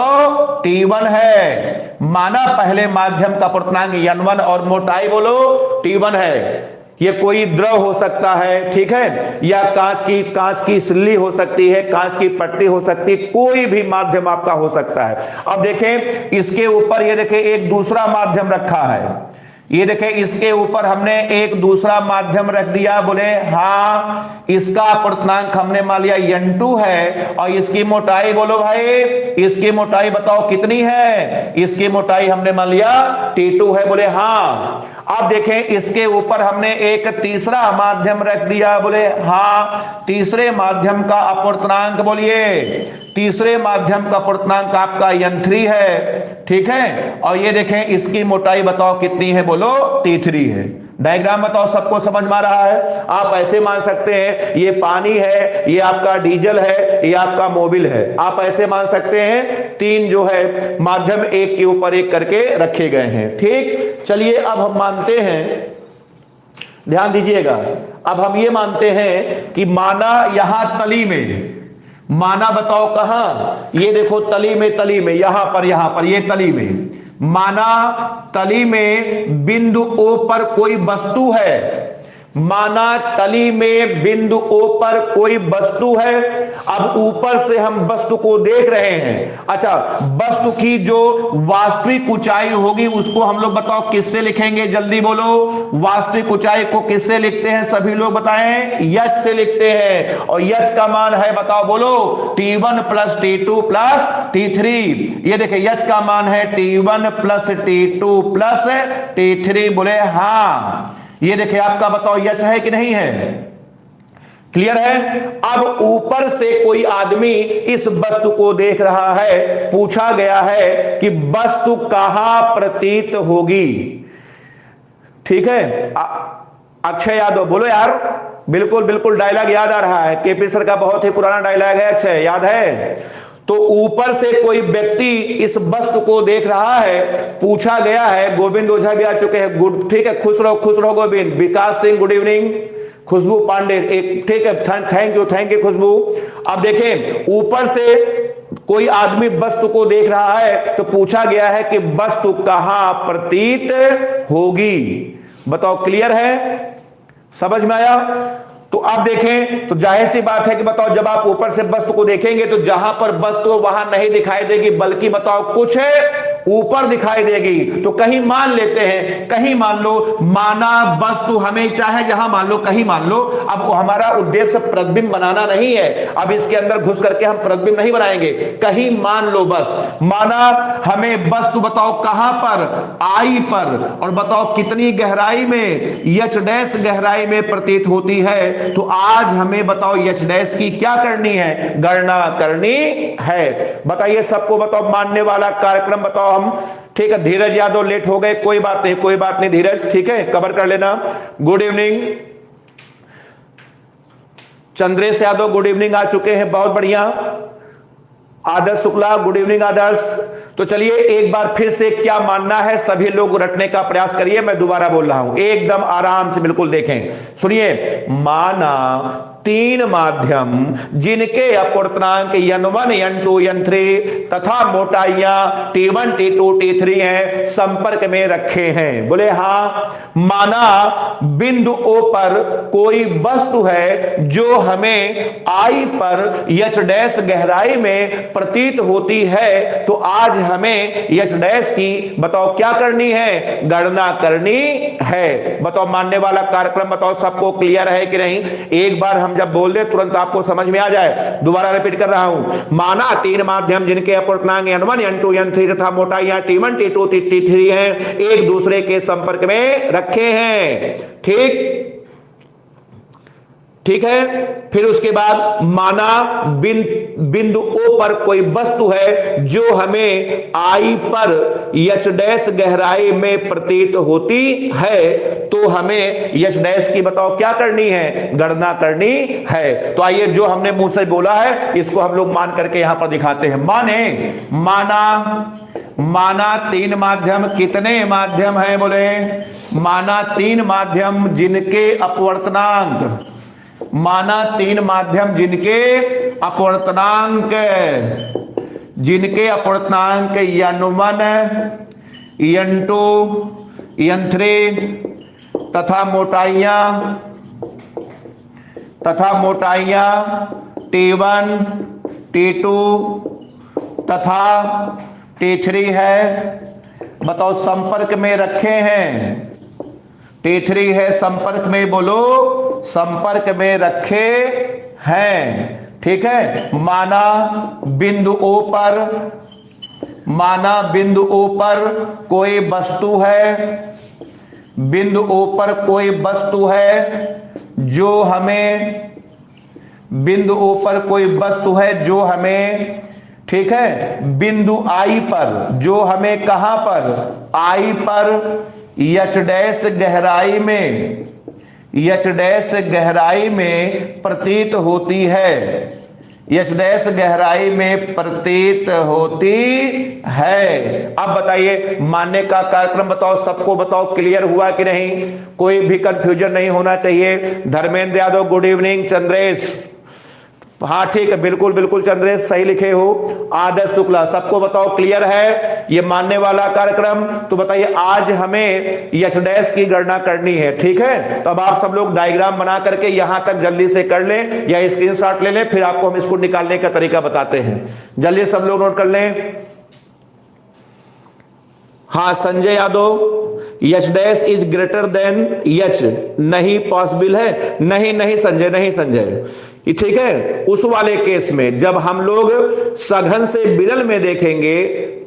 S1: t1 है। माना पहले माध्यम का अपूर्णांक n1 और मोटाई बोलो t1 है। ये कोई द्रव हो सकता है, ठीक है, या कांच की सिल्ली हो सकती है, कांच की पट्टी हो सकती है, कोई भी माध्यम आपका हो सकता है। अब देखें इसके ऊपर, ये देखें एक दूसरा माध्यम रखा है। ये देखें इसके ऊपर हमने एक दूसरा माध्यम रख दिया। बोले हाँ, इसका अपूर्णांक हमने मान लिया n2 है और इसकी मोटाई बोलो भाई, इसकी मोटाई बताओ कितनी है? इसकी मोटाई हमने मान लिया t2 है। बोले हाँ। अब देखें इसके ऊपर हमने एक तीसरा माध्यम रख दिया। बोले हाँ, तीसरे माध्यम का अपूर्णांक बोलिए, तीसरे माध्यम का अपूर्णांक आपका n3 है, ठीक है, और ये देखें इसकी मोटाई बताओ कितनी है? बोलो t3 है। डायग्राम बताओ सबको समझ में आ रहा है? आप ऐसे मान सकते हैं ये पानी है, ये आपका डीजल है, ये आपका मोबिल है। आप ऐसे मान सकते हैं तीन जो है माध्यम एक के ऊपर एक करके रखे गए हैं। ठीक, चलिए अब हम मानते हैं, ध्यान दीजिएगा, अब हम ये मानते हैं कि माना यहां तली में, माना बताओ कहां? ये देखो तली में यहां पर ये तली में, माना तली में बिंदु O पर कोई वस्तु है। माना तली में बिंदु O पर कोई वस्तु है। अब ऊपर से हम वस्तु को देख रहे हैं। अच्छा, वस्तु की जो वास्तविक ऊंचाई होगी उसको हम लोग बताओ किससे लिखेंगे? जल्दी बोलो, वास्तविक ऊंचाई को किससे लिखते हैं? सभी लोग बताएं, h से लिखते हैं। और h का मान है बताओ बोलो t1 plus t2 plus t3। ये देखिए h का मान है t1 plus t2 plus t3। बोले हाँ। ये देखिए आपका बताओ यश है कि नहीं है? क्लियर है? अब ऊपर से कोई आदमी इस वस्तु को देख रहा है, पूछा गया है कि वस्तु कहां प्रतीत होगी। ठीक है, अक्षय यादव बोलो यार, बिल्कुल बिल्कुल डायलॉग याद आ रहा है, केपी सर का बहुत ही पुराना डायलॉग है, अक्षय याद है? तो ऊपर से कोई व्यक्ति इस वस्तु को देख रहा है, पूछा गया है। गोविंद ओझा भी आ चुके हैं, गुड, ठीक है, खुश रहो गोविंद। विकास सिंह गुड इवनिंग। खुशबू पांडे एक, ठीक है, थैंक यू खुशबू। अब देखें ऊपर से कोई आदमी वस्तु को देख रहा है, तो पूछा गया है कि वस्तु कहां प्रतीत होगी। बताओ क्लियर है? समझ में आया? तो आप देखें तो जाहिर सी बात है कि बताओ जब आप ऊपर से वस्तु को देखेंगे तो जहां पर वस्तु वहां नहीं दिखाई देगी, बल्कि बताओ कुछ ऊपर दिखाई देगी। तो कहीं मान लेते हैं, कहीं मान लो, माना वस्तु हमें चाहे जहां मान लो, कहीं मान लो। अब हमारा उद्देश्य प्रतिबिंब बनाना नहीं है, अब इसके अंदर घुस करके हम प्रतिबिंब नहीं बनाएंगे, कहीं मान लो बस। माना हमें वस्तु बताओ कहां पर? आई पर, और बताओ कितनी गहराई में? h डैश गहराई में प्रतीत होती है। तो आज हमें बताओ h डैश की क्या करनी है? गणना करनी है। बताइए सबको बताओ, मानने वाला कार्यक्रम बताओ हम। ठीक है, धीरज यादव लेट हो गए, कोई बात नहीं धीरज, ठीक है, कवर कर लेना। Good evening Chandresh Yadav, good evening आ चुके हैं, बहुत बढ़िया। Adarsh Shukla good evening Adarsh. तो चलिए एक बार फिर से क्या मानना है सभी लोग रटने का प्रयास करिए। मैं दोबारा बोल रहा हूं, एकदम आराम से बिल्कुल देखें, सुनिए। माना तीन माध्यम जिनके अपूर्णांक n1 n2 n3 तथा मोटाइयां t1 t2 t3 हैं संपर्क में रखे हैं। बोले हाँ। माना बिंदु O पर कोई वस्तु है जो हमें I पर h डैश गहराई में प्रतीत होती है, तो आज हमें h डैश की बताओ क्या करनी है, गणना करनी है। बताओ मानने वाला कार्यक्रम बताओ सबको क्लियर है कि नहीं। एक बार हम जब बोल दे तुरंत आपको समझ में आ जाए। दोबारा रिपीट कर रहा हूं। माना तीन माध्यम जिनके अपूर्णांक n1 n2 n3 तथा मोटाइयां t1 t2 t3 हैं एक दूसरे के संपर्क में रखे हैं। ठीक है। फिर उसके बाद माना बिंदु O पर कोई वस्तु है जो हमें I पर h डैश गहराई में प्रतीत होती है, तो हमें h डैश की बताओ क्या करनी है, गणना करनी है। तो आइए जो हमने मुंह से बोला है इसको हम लोग मान करके यहां पर दिखाते हैं। माना तीन माध्यम, कितने माध्यम हैं बोले, माना तीन माध्यम जिनके अपवर्तनांक, माना तीन माध्यम जिनके अपवर्तनांक n1 n2 n3 तथा मोटाइयां t1 t2 तथा t3 है, बताओ संपर्क में रखे हैं। t3 है संपर्क में, बोलो संपर्क में रखे हैं। ठीक है। माना बिंदु O पर कोई वस्तु है, बिंदु O पर कोई वस्तु है जो हमें, बिंदु O पर कोई वस्तु है जो हमें, ठीक है, बिंदु I पर जो हमें कहां पर, I पर h डैश गहराई में प्रतीत होती है, h डैश गहराई में प्रतीत होती है। अब बताइए मानने का कार्यक्रम बताओ सबको बताओ क्लियर हुआ कि नहीं, कोई भी कंफ्यूजन नहीं होना चाहिए। Dharmendra Yadav good evening. चंद्रेश, हाँ ठीक है, बिल्कुल बिल्कुल चंद्रेश सही लिखे हो। आदर्श शुक्ला, सबको बताओ क्लियर है ये मानने वाला कार्यक्रम। तो बताइए आज हमें h डैश की गणना करनी है। ठीक है। तो अब आप सब लोग डायग्राम बना करके यहां तक जल्दी से कर लें या स्क्रीनशॉट ले लें, फिर आपको हम इसको निकालने का तरीका बताते हैं। जल्दी सब लोग नोट कर लें। हाँ Sanjay Yadav, h dash is greater than h, नहीं पॉसिबल है, नहीं संजय, नहीं संजय, ठीक है। उस वाले केस में जब हम लोग सघन से विरल में देखेंगे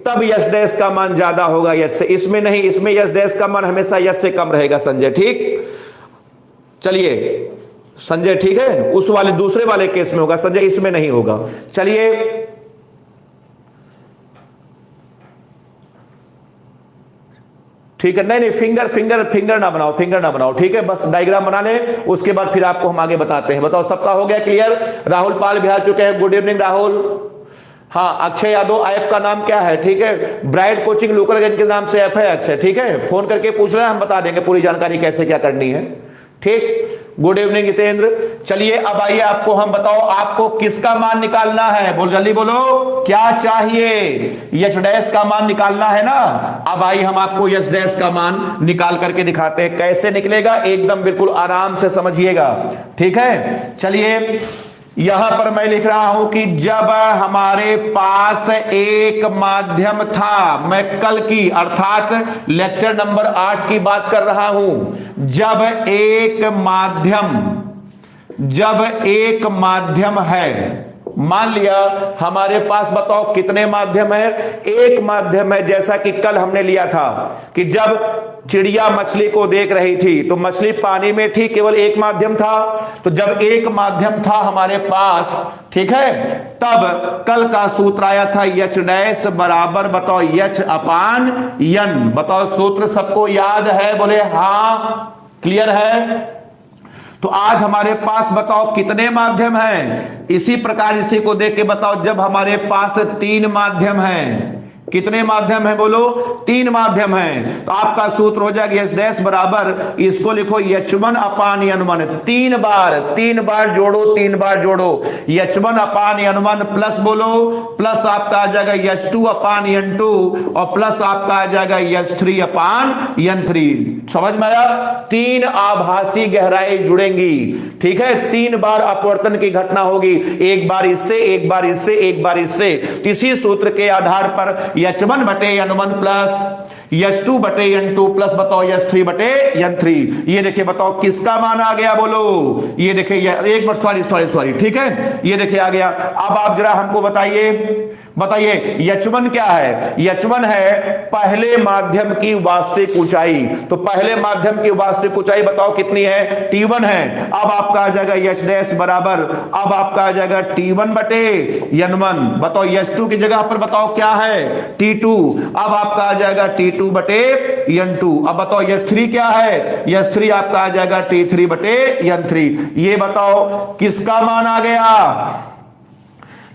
S1: तब h डैश का मान ज्यादा होगा h से, इसमें नहीं, इसमें h डैश का मान हमेशा h से कम रहेगा संजय। ठीक, चलिए संजय, ठीक है, उस वाले दूसरे वाले केस में होगा संजय, इसमें नहीं होगा। चलिए ठीक है, नहीं फिंगर ना बनाओ, ठीक है, बस डायग्राम बना ले, उसके बाद फिर आपको हम आगे बताते हैं। बताओ सबका हो गया क्लियर। राहुल पाल भी आ चुके हैं, गुड इवनिंग राहुल। हाँ अक्षय यादव, ऐप का नाम क्या है, ठीक है, ब्राइट कोचिंग लोकल के नाम से ऐप है अक्षय, ठीक है, फोन करके पूछ रहे हैं, हम बता देंगे पूरी जानकारी कैसे क्या करनी है। ठीक, गुड इवनिंग जितेंद्र। चलिए अब आइए आपको हम बताओ आपको किसका मान निकालना है, बोल जल्दी बोलो क्या चाहिए, h डैश का मान निकालना है ना। अब आइए हम आपको h डैश का मान निकाल करके दिखाते हैं, कैसे निकलेगा एकदम बिल्कुल आराम से समझिएगा। ठीक है। चलिए यहां पर मैं लिख रहा हूं कि जब हमारे पास एक माध्यम था, मैं कल की अर्थात लेक्चर नंबर 8 की बात कर रहा हूं, जब एक माध्यम है, मान लिया हमारे पास बताओ कितने माध्यम है, एक माध्यम है, जैसा कि कल हमने लिया था कि जब चिड़िया मछली को देख रही थी तो मछली पानी में थी, केवल एक माध्यम था। तो जब एक माध्यम था हमारे पास, ठीक है, तब कल का सूत्र आया था h डैश बराबर बताओ h अपान n। बताओ सूत्र सबको याद है, बोले हाँ क्लियर है। तो आज हमारे पास बताओ कितने माध्यम हैं, इसी प्रकार इसी को देख के बताओ, जब हमारे पास तीन माध्यम हैं, कितने माध्यम है बोलो? 3 माध्यम हैं। तो आपका सूत्र हो जाएगा एच डैश बराबर, इसको लिखो H1 अपान N1, 3 बार जोड़ो, 3 बार जोड़ो, H1 अपान N1 प्लस बोलो, प्लस आपका आ जाएगा H2 अपान N2 और प्लस आपका आ जाएगा H3 अपान N3। समझ में आया? 3 आभासी गहराई जुड़ेंगी, ठीक है। 3 बार अपवर्तन की घटना होगी, एक बार इससे, एक बार इससे, एक बार इससे। इसी सूत्र के आधार पर H1 बटे N1 प्लस H2 बटे N2 प्लस बताओ H3 बटे N3। ये देखिए बताओ किसका मान आ गया बोलो? ये देखिए, एक बार सॉरी, ठीक है, ये देखिए आ गया। अब आप जरा हमको बताइए H1 क्या है? H1 है पहले माध्यम की वास्तविक ऊंचाई। तो पहले माध्यम की वास्तविक ऊंचाई बताओ कितनी है? T1 है। अब आपका आ जाएगा H डैश बराबर, अब आपका आ जाएगा T1 बटे N1। बताओ H2 की जगह पर बताओ क्या है? T2। अब आपका आ जाएगा T2 बटे N2। अब बताओ H3 क्या है? H3 आपका आ जाएगा T3 बटे N3। ये बताओ किसका मान आ गया?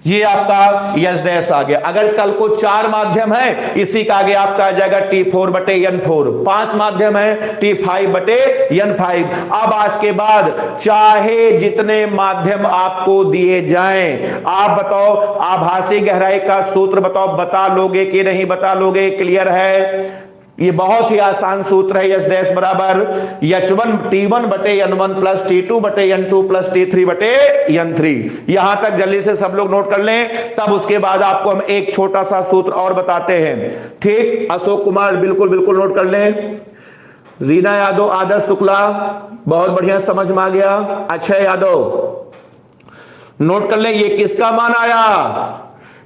S1: ये आपका H डैश आ गया। अगर कल को 4 माध्यम है, इसी का आगे आपका आ जाएगा T4 बटे N4। 5 माध्यम है, T5 बटे N5। अब आज के बाद चाहे जितने माध्यम आपको दिए जाएं, आप बताओ आभासी गहराई का सूत्र बताओ, बता लोगे कि नहीं बता लोगे? क्लियर है? ये बहुत ही आसान सूत्र है। H डैश बराबर H1 T1 बटे N1 प्लस T2 बटे N2 प्लस T3 बटे N3। यहां तक जल्दी से सब लोग नोट कर लें, तब उसके बाद आपको हम एक छोटा सा सूत्र और बताते हैं, ठीक। अशोक कुमार बिल्कुल नोट कर लें। रीना यादव, आदर्श शुक्ला, बहुत बढ़िया, समझ में आ गया। अक्षय यादव नोट कर ले, ये किसका मान आया?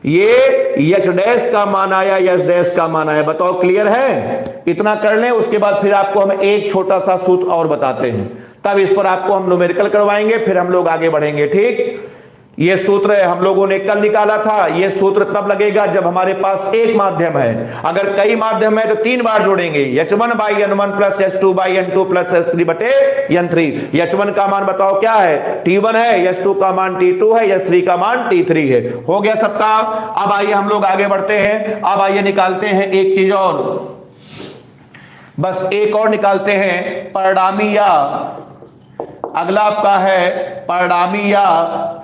S1: ये H डैश का मान आया, H डैश का मान आया। बताओ क्लियर है? इतना कर लें, उसके बाद फिर आपको हम एक छोटा सा सूत्र और बताते हैं, तब इस पर आपको हम न्यूमेरिकल करवाएंगे, फिर हम लोग आगे बढ़ेंगे, ठीक। ये सूत्र हम लोगों ने कल निकाला था। ये सूत्र तब लगेगा जब हमारे पास एक माध्यम है। अगर कई माध्यम है तो 3 बार जोड़ेंगे, H1 by N1 plus H2 by N2 plus H3 बटे N3। H1 का मान बताओ क्या है? T1 है, H2 का मान T2 है, H3 का मान T3 है। हो गया सबका? अब आइए हम लोग आगे बढ़ते हैं। अब आइए निकालते हैं एक चीज और, बस एक और निकालते हैं, परिणामी या अगला आपका है परिणामी या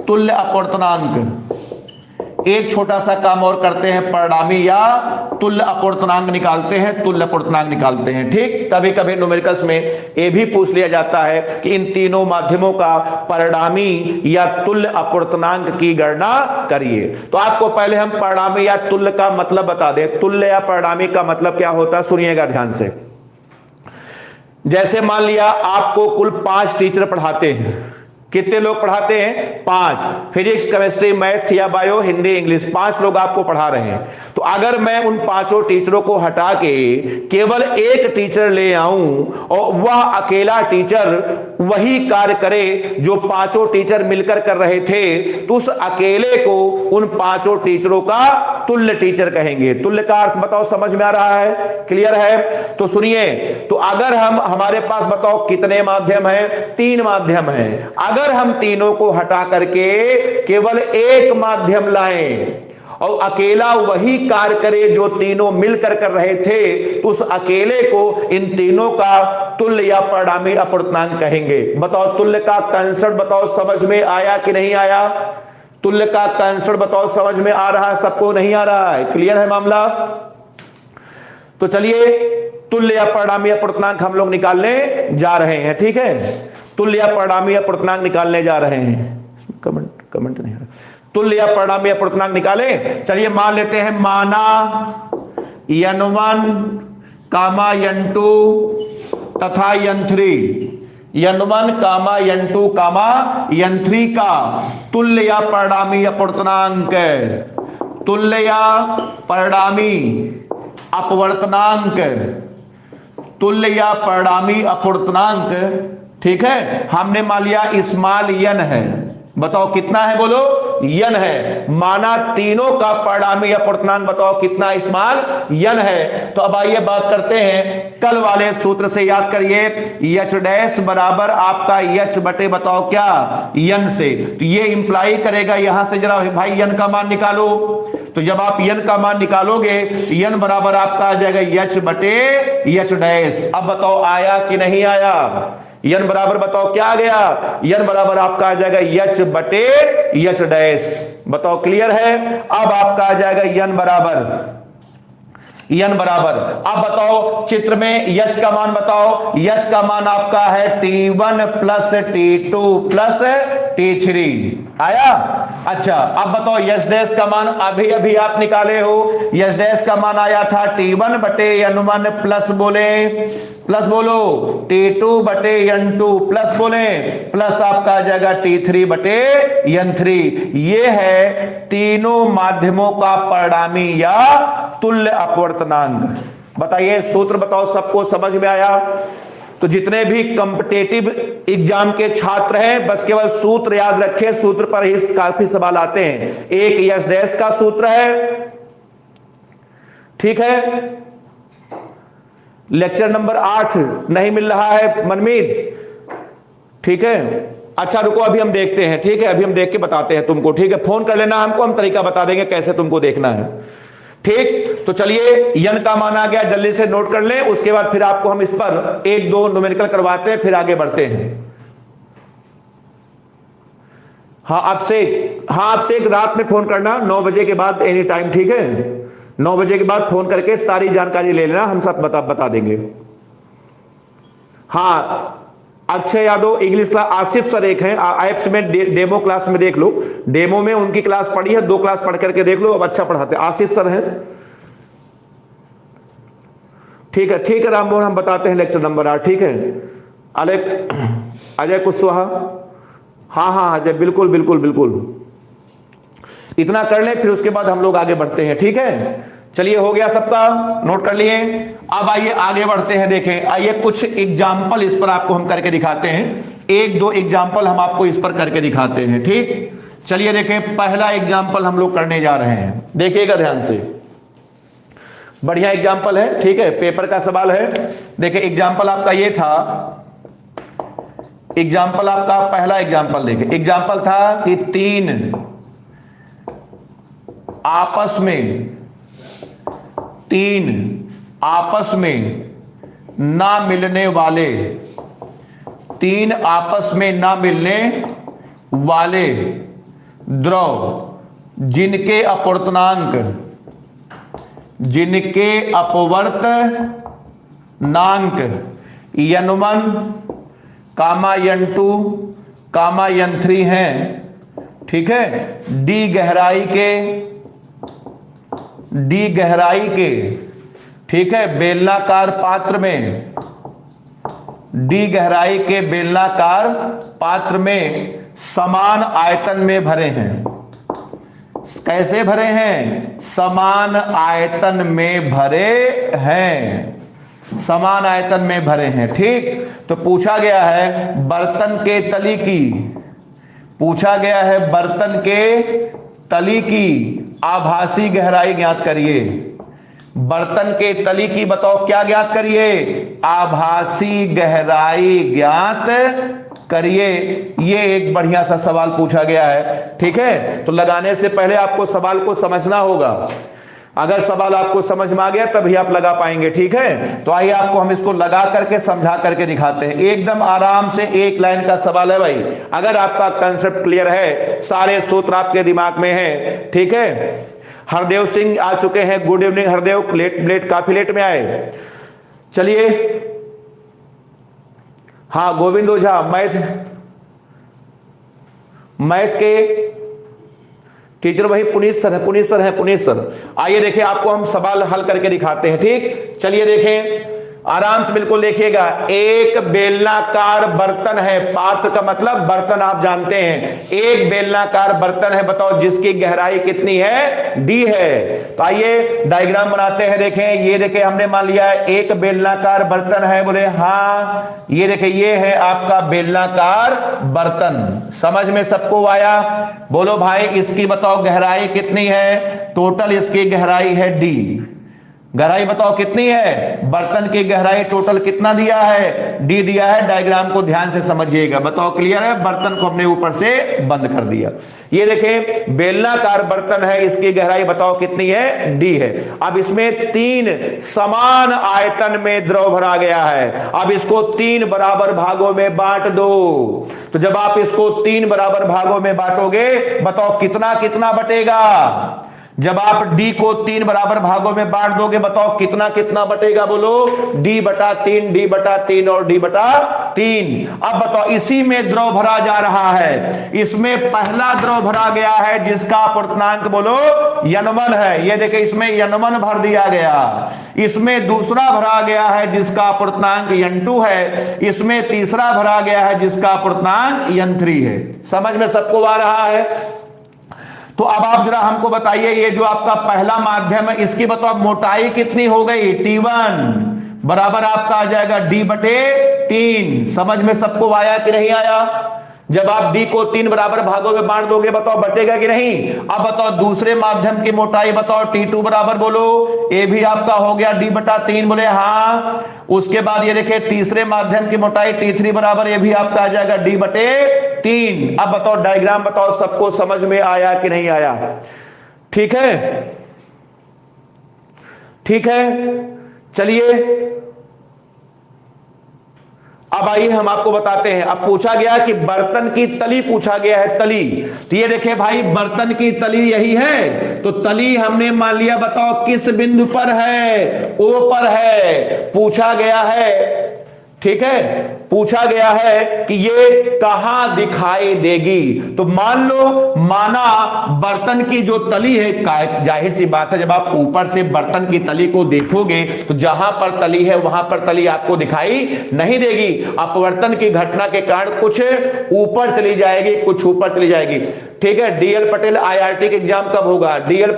S1: तुल्य अपवर्तनांक। एक छोटा सा काम और करते हैं, परिणामी या तुल्य अपवर्तनांक निकालते हैं, तुल्य अपवर्तनांक निकालते हैं, ठीक। कभी कभी न्यूमेरिकल्स में ये भी पूछ लिया जाता है कि इन तीनों माध्यमों का परिणामी या तुल्य अपवर्तनांक की गणना करिए। तो आपको पहले हम परिणामी या तुल्य का मतलब बता दें। तुल्य या परिणामी का मतलब क्या होता है, सुनिएगा ध्यान से। जैसे मान लिया आपको कुल 5 टीचर पढ़ाते हैं। कितने लोग पढ़ाते हैं? 5। फिजिक्स, केमिस्ट्री, मैथ या बायो, हिंदी, इंग्लिश, 5 लोग आपको पढ़ा रहे हैं। तो अगर मैं उन 5 टीचरों को हटा के केवल एक टीचर ले आऊं और वह अकेला टीचर वही कार्य करे जो 5 टीचर मिलकर कर रहे थे, तो उस अकेले को उन 5 टीचरों का तुल्य टीचर कहेंगे। तुल्य का अर्थ बताओ, समझ में आ रहा है? क्लियर है? तो सुनिए, तो अगर हमारे पास बताओ कितने माध्यम है? 3 माध्यम है। अगर हम तीनों को हटा करके केवल एक माध्यम लाएं और अकेला वही कार्य करे जो तीनों मिलकर कर रहे थे, तो उस अकेले को इन तीनों का तुल्य या परिणामी अपवर्तनांक कहेंगे। बताओ तुल्य का कंसेप्ट बताओ, समझ में आया कि नहीं आया? तुल्य का कंसेप्ट बताओ, समझ में आ रहा है सबको? नहीं आ रहा है? क्लियर है मामला? तो चलिए तुल्य या परिणामी अपवर्तनांक हम लोग निकालने जा रहे हैं, ठीक है। तुल्य या परिणामी अपवर्तनांक निकालने जा रहे हैं। कमेंट नहीं आ रहा। तुल्य या परिणामी अपवर्तनांक निकालें। चलिए मान लेते हैं, माना N1 कामा N2 तथा N3, N1 कामा N2 कामा N3 का तुल्य या परिणामी अपवर्तनांक, तुल्य या परिणामी अपवर्तनांक, तुल्य या परिणामी अपवर्तनांक, ठीक है। हमने मान लिया स्मॉल n है, बताओ कितना है, बोलो यन है। माना तीनों का परिणामी अपूर्णांक बताओ कितना स्मॉल यन है। तो अब आइए बात करते हैं कल वाले सूत्र से, याद करिए एच डैश बराबर आपका एच बटे बताओ क्या यन से। तो ये इंप्लाई करेगा यहां से, जरा भाई यन का मान निकालो। तो जब आप यन का मान निकालोगे यन बराबर आपका आ जाएगा एच बटे एच डैश। अब बताओ आया कि नहीं आया, यन बराबर बताओ क्या आ गया, यन बराबर आपका आ जाएगा एच बटे एच डैश। बताओ क्लियर है। अब आपका आ जाएगा यन बराबर अब बताओ चित्र में यश का मान बताओ, यश का मान आपका है T1 plus T2 plus T3 आया। अच्छा अब बताओ यश डैश का मान अभी अभी आप निकाले हो, यश डैश का मान आया था T1 बटे N1 प्लस बोलो T2 बटे N2 प्लस बोले प्लस आपका आ जाएगा T3 बटे N3। ये है तीनों माध्यमों का परिणामी या तुल्य अपवर्तनांक। बताइए सूत्र बताओ, सबको समझ में आया। तो जितने भी कॉम्पिटिटिव एग्जाम के छात्र हैं बस केवल सूत्र याद रखें, सूत्र पर ही काफी सवाल आते हैं। एक यश डैश का सूत्र है, ठीक है। लेक्चर नंबर 8 नहीं मिल रहा है मनमीत, ठीक है। अच्छा रुको अभी हम देखते हैं, ठीक है, अभी हम देख के बताते हैं तुमको, ठीक है। फोन कर लेना हमको, हम तरीका बता देंगे कैसे तुमको देखना है, ठीक। तो चलिए यन का मान आ गया, जल्दी से नोट कर लें, उसके बाद फिर आपको हम इस पर 1-2 न्यूमेरिकल करवाते हैं, फिर आगे बढ़ते हैं। हाँ आपसे एक रात में फोन करना 9 बजे के बाद एनी टाइम, ठीक है। 9 बजे के बाद फोन करके सारी जानकारी ले लेना, हम सब बता देंगे। हाँ Akshay Yadav English class, Asif sir एक हैं एप्स में डेमो क्लास में देख लो, डेमो में उनकी क्लास पढ़ी है, 2 क्लास पढ़ करके देख लो, अब अच्छा पढ़ाते हैं। आसिफ सर हैं, ठीक है राममोहन, हम बताते हैं लेक्चर नंबर 8, ठीक है। अजय कुशवाहा, हाँ अजय बिल्कुल इतना कर ले, फिर उसके बाद हम लोग आगे बढ़ते हैं, ठीक है। चलिए हो गया सबका, नोट कर लिए। अब आइए आगे बढ़ते हैं, देखें आइए कुछ एग्जाम्पल इस पर आपको हम करके दिखाते हैं, 1-2 एग्जाम्पल हम आपको इस पर करके दिखाते हैं, ठीक। चलिए देखें पहला एग्जाम्पल हम लोग करने जा रहे हैं, देखिएगा ध्यान से, बढ़िया एग्जाम्पल है, ठीक है, पेपर का सवाल है। देखिए एग्जाम्पल आपका ये था, एग्जाम्पल आपका पहला एग्जाम्पल देखिए, एग्जाम्पल था कि 3 आपस में ना मिलने वाले, 3 आपस में ना मिलने वाले द्रव जिनके अपवर्तनांक N1, N2, N3 हैं, ठीक है। डी गहराई के ठीक है बेलनाकार पात्र में, डी गहराई के बेलनाकार पात्र में समान आयतन में भरे हैं। कैसे भरे हैं? समान आयतन में भरे हैं, समान आयतन में भरे हैं, ठीक। तो पूछा गया है बर्तन के तली की, पूछा गया है बर्तन के तली की आभासी गहराई ज्ञात करिए। बर्तन के तली की बताओ क्या ज्ञात करिए? आभासी गहराई ज्ञात करिए। ये एक बढ़िया सा सवाल पूछा गया है, ठीक है। तो लगाने से पहले आपको सवाल को समझना होगा, अगर सवाल आपको समझ में आ गया तभी आप लगा पाएंगे, ठीक है। तो आइए आपको हम इसको लगा करके समझा करके दिखाते हैं, एकदम आराम से, एक लाइन का सवाल है भाई। अगर आपका कंसेप्ट क्लियर है, सारे सूत्र आपके दिमाग में है, ठीक है। हरदेव सिंह आ चुके हैं, गुड इवनिंग हरदेव, लेट काफी लेट में आए। चलिए, हाँ गोविंद ओझा मैथ के टीचर वही पुनीत सर है। आइए देखें, आपको हम सवाल हल करके दिखाते हैं, ठीक। चलिए देखें, आराम से बिल्कुल देखिएगा, एक बेलनाकार बर्तन है, पात्र का मतलब बर्तन आप जानते हैं, एक बेलनाकार बर्तन है, बताओ जिसकी गहराई कितनी है, डी है। तो आइए डायग्राम बनाते हैं, देखें, ये देखें हमने मान लिया है एक बेलनाकार बर्तन है, बोले हाँ, ये देखें ये है आपका बेलनाकार बर्तन, समझ में सबको आया? बोलो भाई इसकी बताओ गहराई कितनी है, टोटल इसकी गहराई है डी, गहराई बताओ कितनी है, बर्तन की गहराई टोटल कितना दिया है, डी दिया है। डायग्राम को ध्यान से समझिएगा, बताओ क्लियर है? बर्तन को हमने ऊपर से बंद कर दिया। ये देखें बेलनाकार बर्तन है, इसकी गहराई बताओ कितनी है, डी है। अब इसमें 3 समान आयतन में द्रव भरा गया है, अब इसको 3 बराबर भागों में बांट दो। तो जब आप इसको 3 बराबर भागों में बांटोगे, बताओ कितना कितना बटेगा, जब आप D को 3 बराबर भागों में बांट दोगे, बताओ कितना कितना बटेगा, बोलो D बटा 3, D बटा 3 और D बटा 3। अब बताओ इसी में द्रव भरा जा रहा है, इसमें पहला द्रव भरा गया है जिसका अपूर्णांक बोलो N1 है, ये देखिए इसमें N1 भर दिया गया, इसमें दूसरा भरा गया है जिसका अपूर्णांक N2 है, इसमें तीसरा भरा गया है जिसका अपूर्णांक N3 है। समझ में सबको आ रहा है? तो अब आप जरा हमको बताइए, ये जो आपका पहला माध्यम है इसकी बताओ मोटाई कितनी हो गई, T1 बराबर आपका आ जाएगा D बटे 3। समझ में सबको आया कि नहीं आया? जब आप D को 3 बराबर भागों में बांट दोगे, बताओ बटेगा कि नहीं? अब बताओ दूसरे माध्यम की मोटाई बताओ T2 बराबर, बोलो ये भी आपका हो गया D बटा 3, बोले हाँ। उसके बाद ये देखिए तीसरे माध्यम की मोटाई T3 बराबर, ये भी आपका आ जाएगा D बटे 3। अब बताओ डायग्राम बताओ सबको समझ में आया कि नहीं आया? ठीक है, ठीक है, चलिए अब आइए हम आपको बताते हैं। अब पूछा गया कि बर्तन की तली पूछा गया है, तली। तो ये देखिए भाई बर्तन की तली यही है, तो तली हमने मान लिया, बताओ किस बिंदु पर है, O पर है, पूछा गया है, ठीक है, पूछा गया है कि ये कहां दिखाई देगी। तो मान लो माना बर्तन की जो तली है, जाहिर सी बात है जब आप ऊपर से बर्तन की तली को देखोगे तो जहां पर तली है वहां पर तली आपको दिखाई नहीं देगी, अपवर्तन की घटना के कारण कुछ ऊपर चली जाएगी, कुछ ऊपर चली जाएगी। ठीक है, डीएल पटेल IRT के एग्जाम कब होगा? डीएल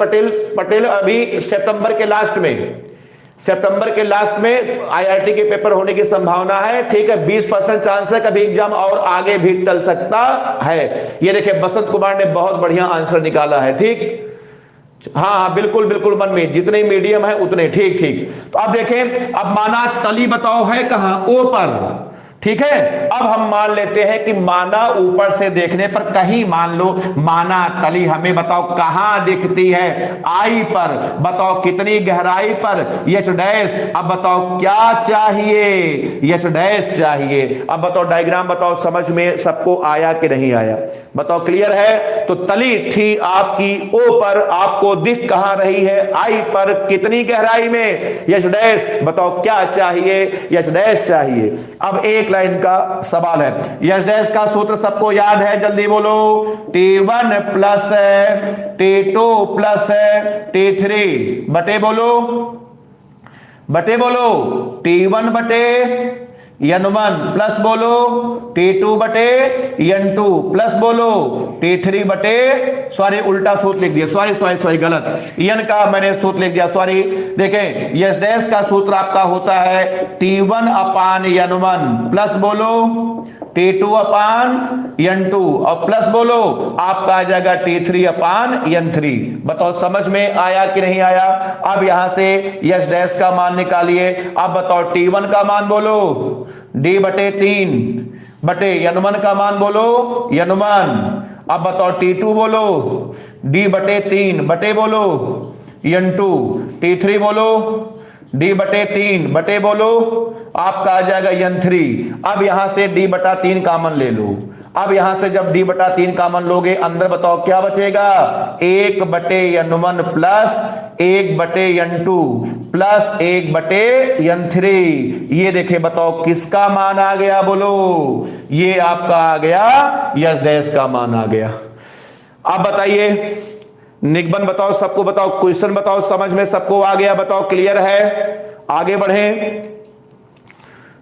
S1: पटेल अभी सितंबर के लास्ट में, सितंबर के लास्ट में IRT के पेपर होने की संभावना है। ठीक है, 20% चांस है, कभी एग्जाम और आगे भी टल सकता है। ये देखिए बसंत कुमार ने बहुत बढ़िया आंसर निकाला है। ठीक, हाँ बिल्कुल बिल्कुल मन में जितने मीडियम है उतने, ठीक ठीक। तो अब देखें, अब माना तली बताओ है कहां, O पर, ठीक है। अब हम मान लेते हैं कि माना ऊपर से देखने पर कहीं मान लो माना तली हमें बताओ कहां दिखती है, I पर, बताओ कितनी गहराई पर, H डैश। अब बताओ क्या चाहिए, H डैश चाहिए। अब बताओ डायग्राम बताओ समझ में सबको आया कि नहीं आया, बताओ क्लियर है? तो तली थी आपकी O पर, आपको दिख कहां रही है, I पर, कितनी गहराई में, H डैश। बताओ क्या चाहिए, H डैश चाहिए। अब एक लाइन का सवाल है, H डैश का सूत्र सबको याद है, जल्दी बोलो, T1 plus T2 plus T3 बटे बोलो, बटे बोलो T1 बटे N1 प्लस बोलो T2 बटे N2 प्लस बोलो T3 बटे, सॉरी उल्टा सूत्र लिख दिया, सॉरी गलत, N का मैंने सूत्र लिख दिया, सॉरी। देखें H डैश का सूत्र आपका होता है T1 अपान N1 प्लस बोलो T2 अपान N2 और प्लस बोलो आपका आ जाएगा T3 अपान N3। बताओ समझ में आया कि नहीं आया? अब यहां से H डैश का मान निकालिए। अब बताओ T1 का मान बोलो D बटे 3 बटे N1 का मान बोलो N1। अब बताओ T2 बोलो D बटे 3 बटे बोलो N2, T3 बोलो D बटे 3 बटे बोलो आपका आ जाएगा N3। अब यहां से D बटा 3 कॉमन ले लो। अब यहां से जब D बटा 3 कॉमन लोगे, अंदर बताओ क्या बचेगा, 1 बटे N1 प्लस 1 बटे N2 प्लस 1 बटे N3। ये देखे बताओ किसका मान आ गया, बोलो ये आपका आ गया H डैश का मान आ गया। अब बताइए निगमन बताओ सबको, बताओ क्वेश्चन बताओ समझ में सबको आ गया, बताओ क्लियर है? आगे बढ़े।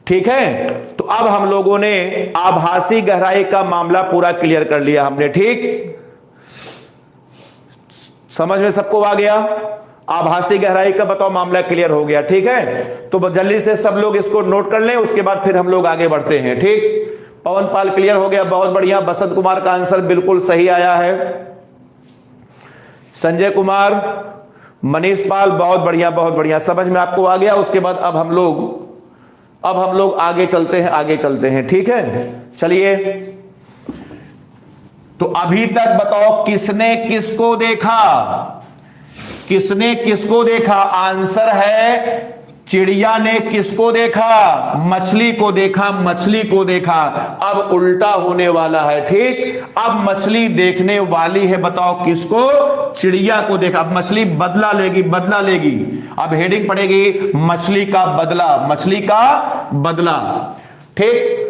S1: ठीक है, तो अब हम लोगों ने आभासी गहराई का मामला पूरा क्लियर कर लिया हमने। ठीक, समझ में सबको आ गया? आभासी गहराई का बताओ मामला क्लियर हो गया। ठीक है, तो जल्दी से सब लोग इसको नोट कर लें, उसके बाद फिर हम लोग आगे बढ़ते हैं। ठीक, पवन पाल क्लियर हो गया, बहुत बढ़िया। बसंत कुमार का आंसर बिल्कुल सही आया है। संजय कुमार, मनीष पाल, बहुत बढ़िया बहुत बढ़िया, समझ में आपको आ गया। उसके बाद अब हम लोग आगे चलते हैं। ठीक है, चलिए, तो अभी तक बताओ किसने किसको देखा? किसने किसको देखा? आंसर है चिड़िया ने किसको देखा? मछली को देखा, मछली को देखा। अब उल्टा होने वाला है। ठीक, अब मछली देखने वाली है, बताओ किसको? चिड़िया को देखा। अब मछली बदला लेगी। अब हेडिंग पड़ेगी मछली का बदला, मछली का बदला। ठीक,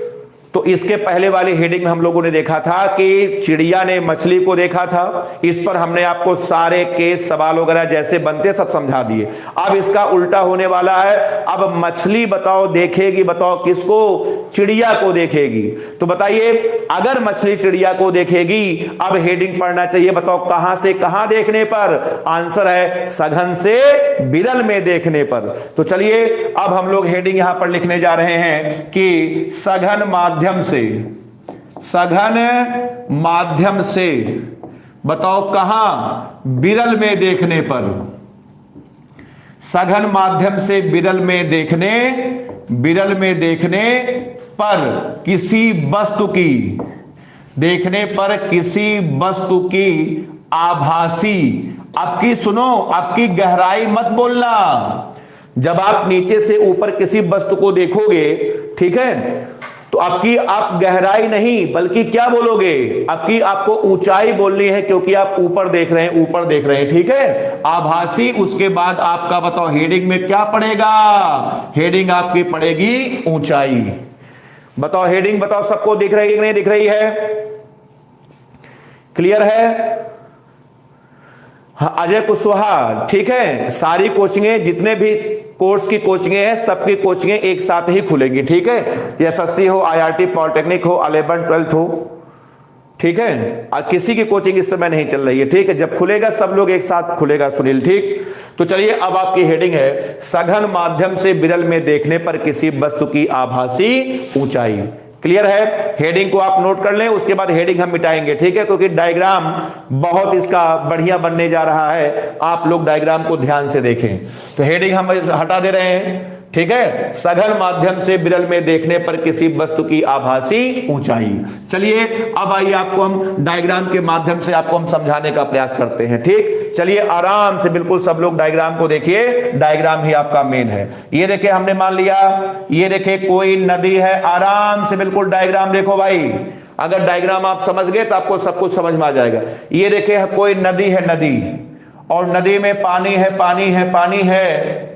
S1: तो इसके पहले वाली हेडिंग में हम लोगों ने देखा था कि चिड़िया ने मछली को देखा था। इस पर हमने आपको सारे केस, सवाल वगैरह जैसे बनते सब समझा दिए। अब इसका उल्टा होने वाला है। अब मछली बताओ देखेगी, बताओ किसको? चिड़िया को देखेगी। तो बताइए, अगर मछली चिड़िया को देखेगी, अब हेडिंग पढ़ना चाहिए, बताओ कहां से कहां देखने पर? आंसर है सघन से विरल में देखने पर। तो चलिए, अब हम लोग हेडिंग यहां पर लिखने जा रहे हैं कि सघन माध्यम से बताओ कहां? विरल में देखने पर। सघन माध्यम से विरल में देखने पर किसी वस्तु की आभासी, आपकी सुनो, आपकी गहराई मत बोलना। जब आप नीचे से ऊपर किसी वस्तु को देखोगे, ठीक है, तो आप गहराई नहीं बल्कि क्या बोलोगे? आपको ऊंचाई बोलनी है, क्योंकि आप ऊपर देख रहे हैं। ठीक है, आभासी। उसके बाद आपका बताओ हेडिंग में क्या पड़ेगा? हेडिंग आपकी पड़ेगी ऊंचाई। बताओ हेडिंग, बताओ सबको दिख रही है कि नहीं दिख रही है? क्लियर है? अजय कुशवाहा, ठीक है, सारी कोचिंगें, जितने भी कोर्स की कोचिंगें हैं, सबकी कोचिंगें एक साथ ही खुलेंगी। ठीक है, एसएससी हो, आईआईटी, पॉलिटेक्निक हो, 11th 12th हो, ठीक है, और किसी की कोचिंग इस समय नहीं चल रही है। ठीक है, जब खुलेगा सब लोग एक साथ खुलेगा सुनील। ठीक, तो चलिए, अब आपकी हेडिंग है सघन माध्यम से विरल में देखने पर किसी वस्तु की आभासी ऊंचाई। क्लियर है? हेडिंग को आप नोट कर लें, उसके बाद हेडिंग हम मिटाएंगे। ठीक है, क्योंकि डायग्राम बहुत इसका बढ़िया बनने जा रहा है, आप लोग डायग्राम को ध्यान से देखें। तो हेडिंग हम हटा दे रहे हैं। ठीक है, सघन माध्यम से विरल में देखने पर किसी वस्तु की आभासी ऊंचाई। चलिए, अब आइए आपको हम डायग्राम के माध्यम से आपको हम समझाने का प्रयास करते हैं। ठीक, चलिए आराम से बिल्कुल सब लोग डायग्राम को देखिए, डायग्राम ही आपका मेन है। ये देखिए, हमने मान लिया, ये देखिए कोई नदी है, आराम से बिल्कुल डायग्राम देखो भाई। अगर डायग्राम आप समझ गए तो आपको सब कुछ समझ में आ जाएगा। ये देखिए कोई नदी है, नदी, और नदी में पानी है,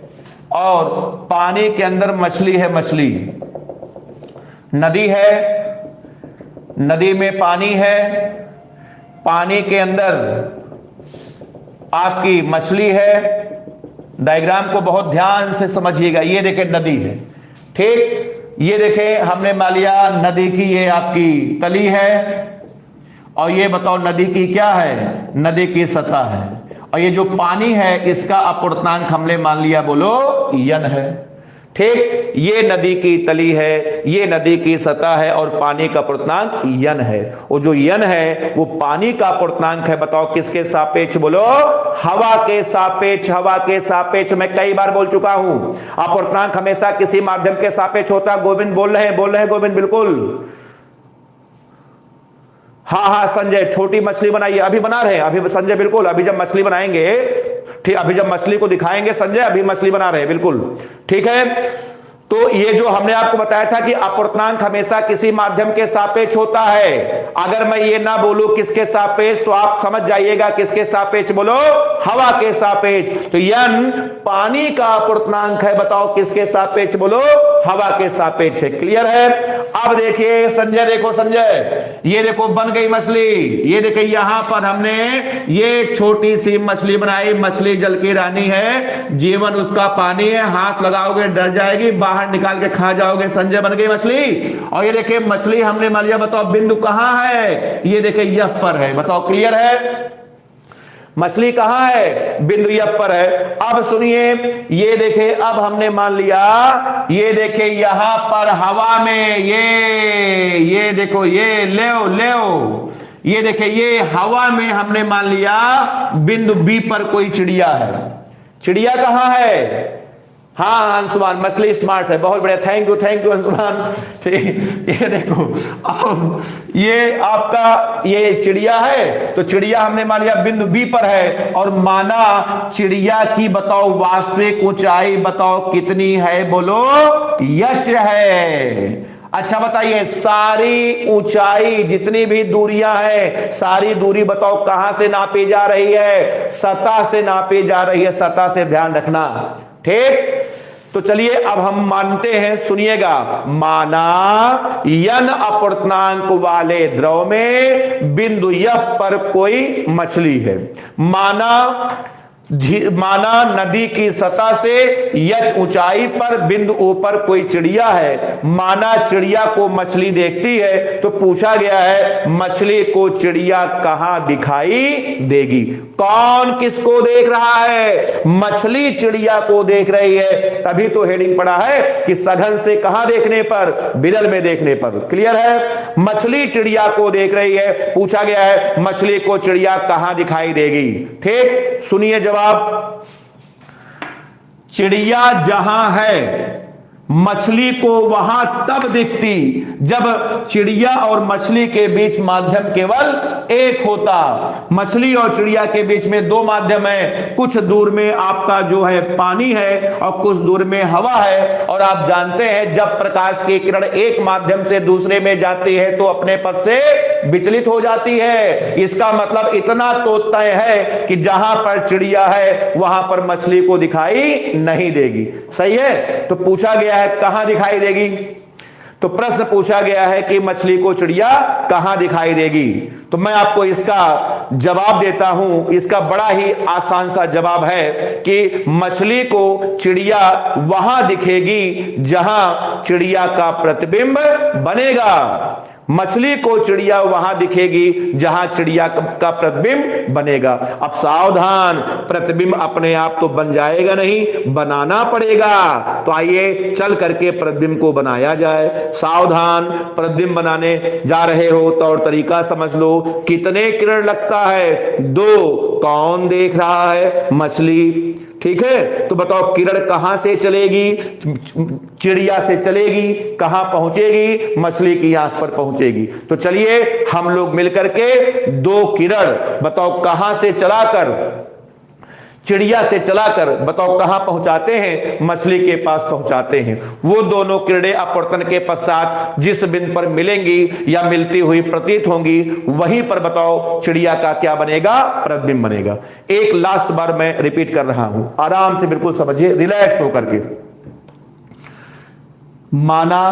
S1: और पानी के अंदर मछली है, मछली। नदी है, नदी में पानी है, पानी के अंदर आपकी मछली है। डायग्राम को बहुत ध्यान से समझिएगा। ये देखें नदी है, ठीक, ये देखें हमने मान लिया नदी की ये आपकी तली है, और ये बताओ नदी की क्या है? नदी की सतह है। और ये जो पानी है इसका अपूर्णांक हमने मान लिया, बोलो यन है। ठीक, ये नदी की तली है, ये नदी की सतह है, और पानी का अपूर्णांक यन है। और जो यन है वो पानी का अपूर्णांक है, बताओ किसके सापेक्ष? बोलो हवा के सापेक्ष। हवा के सापेक्ष मैं कई बार बोल चुका हूं, अपूर्णांक हमेशा किसी माध्यम के सापेक्ष होता है। गोविंद बोल रहे हैं गोविंद, बिल्कुल। हाँ, संजय, छोटी मछली बनाइए, अभी बना रहे हैं, अभी संजय, बिल्कुल, अभी जब मछली बनाएंगे, ठीक, अभी जब मछली को दिखाएंगे संजय, अभी मछली बना रहे हैं, बिल्कुल, ठीक है। तो ये जो हमने आपको बताया था कि अपूर्णांक हमेशा किसी माध्यम के सापेक्ष होता है। अगर मैं ये ना बोलूं किसके सापेक्ष, तो आप समझ जाइएगा किसके सापेक्ष, बोलो हवा के सापेक्ष। तो यन पानी का अपूर्णांक है, बताओ किसके सापेक्ष? बोलो हवा के सापेक्ष है। क्लियर है? अब देखिए संजय, देखो संजय, ये देखो बन गई मछली। ये देखिए यहां पर हमने ये छोटी सी मछली बनाई। मछली जल की रानी है, जीवन उसका पानी है, हाथ लगाओगे डर जाएगी, बाहर बाहर निकाल के खा जाओगे, संजय बन गई मछली। और ये देखिए मछली हमने मान लिया, बताओ बिंदु कहां है, ये देखिए यह पर है, बताओ क्लियर है, मछली कहां है, बिंदु यह पर है। अब सुनिए, ये देखे अब हमने मान लिया, ये देखे यहां पर हवा में ये देखो ये ले ये देखे ये हवा में हमने मान लिया बिंदु बी पर कोई चिड़िया है। चिड़िया कहां है, हाँ अंशुमान, मछली स्मार्ट है, बहुत बढ़िया, थैंक यू अंशुमान। ठीक, ये देखो अब ये आपका ये चिड़िया है, तो चिड़िया हमने मान लिया बिंदु बी पर है, और माना चिड़िया की बताओ वास्तविक ऊंचाई बताओ कितनी है, बोलो यच है। अच्छा बताइए, सारी ऊंचाई जितनी भी दूरियां हैं, सारी दूरी बताओ कहां से नापी जा रही है, सतह से नापी जा रही है, सतह से, ध्यान रखना, ठीक। तो चलिए अब हम मानते हैं, सुनिएगा, माना यन अपूर्णांक वाले द्रव में बिंदु यह पर कोई मछली है। माना नदी की सतह से यच ऊंचाई पर बिंदु ऊपर कोई चिड़िया है। माना चिड़िया को मछली देखती है, तो पूछा गया है मछली को चिड़िया कहां दिखाई देगी। कौन किसको देख रहा है, मछली चिड़िया को देख रही है, तभी तो हेडिंग पड़ा है कि सघन से कहां देखने पर, बिरल में देखने पर। क्लियर है, मछली चिड़िया को देख रही है, पूछा गया है मछली को चिड़िया कहां दिखाई देगी। ठीक, सुनिए जवाब, चिड़िया जहां है मछली को वहां तब दिखती जब चिड़िया और मछली के बीच माध्यम केवल एक होता। मछली और चिड़िया के बीच में दो माध्यम है, कुछ दूर में आपका जो है पानी है और कुछ दूर में हवा है। और आप जानते हैं जब प्रकाश की किरण एक माध्यम से दूसरे में जाती है तो अपने पथ से विचलित हो जाती है। इसका मतलब इतना तो तय है कि जहां पर चिड़िया है वहां पर मछली को दिखाई नहीं देगी। सही है, तो पूछा गया है कहां दिखाई देगी, तो प्रश्न पूछा गया है कि मछली को चिड़िया कहां दिखाई देगी। तो मैं आपको इसका जवाब देता हूं, इसका बड़ा ही आसान सा जवाब है कि मछली को चिड़िया वहां दिखेगी जहां चिड़िया का प्रतिबिंब बनेगा। मछली को चिड़िया वहां दिखेगी जहां चिड़िया का प्रतिबिंब बनेगा। अब सावधान, प्रतिबिंब अपने आप तो बन जाएगा नहीं, बनाना पड़ेगा। तो आइए चल करके प्रतिबिंब को बनाया जाए। सावधान, प्रतिबिंब बनाने जा रहे हो तो और तरीका समझ लो। कितने किरण लगता है, 2। कौन देख रहा है, मछली। ठीक है, तो बताओ किरण कहां से चलेगी, चिड़िया से चलेगी, कहां पहुंचेगी, मछली की आंख पर पहुंचेगी। तो चलिए हम लोग मिलकर के 2 किरण बताओ कहां से चलाकर, चिड़िया से चलाकर बताओ कहां पहुंचाते हैं, मछली के पास पहुंचाते हैं। वो दोनों किरणें अपवर्तन के पश्चात जिस बिंदु पर मिलेंगी या मिलती हुई प्रतीत होंगी, वहीं पर बताओ चिड़िया का क्या बनेगा, प्रतिबिंब बनेगा। एक लास्ट बार मैं रिपीट कर रहा हूं, आराम से बिल्कुल समझिए, रिलैक्स होकर के। माना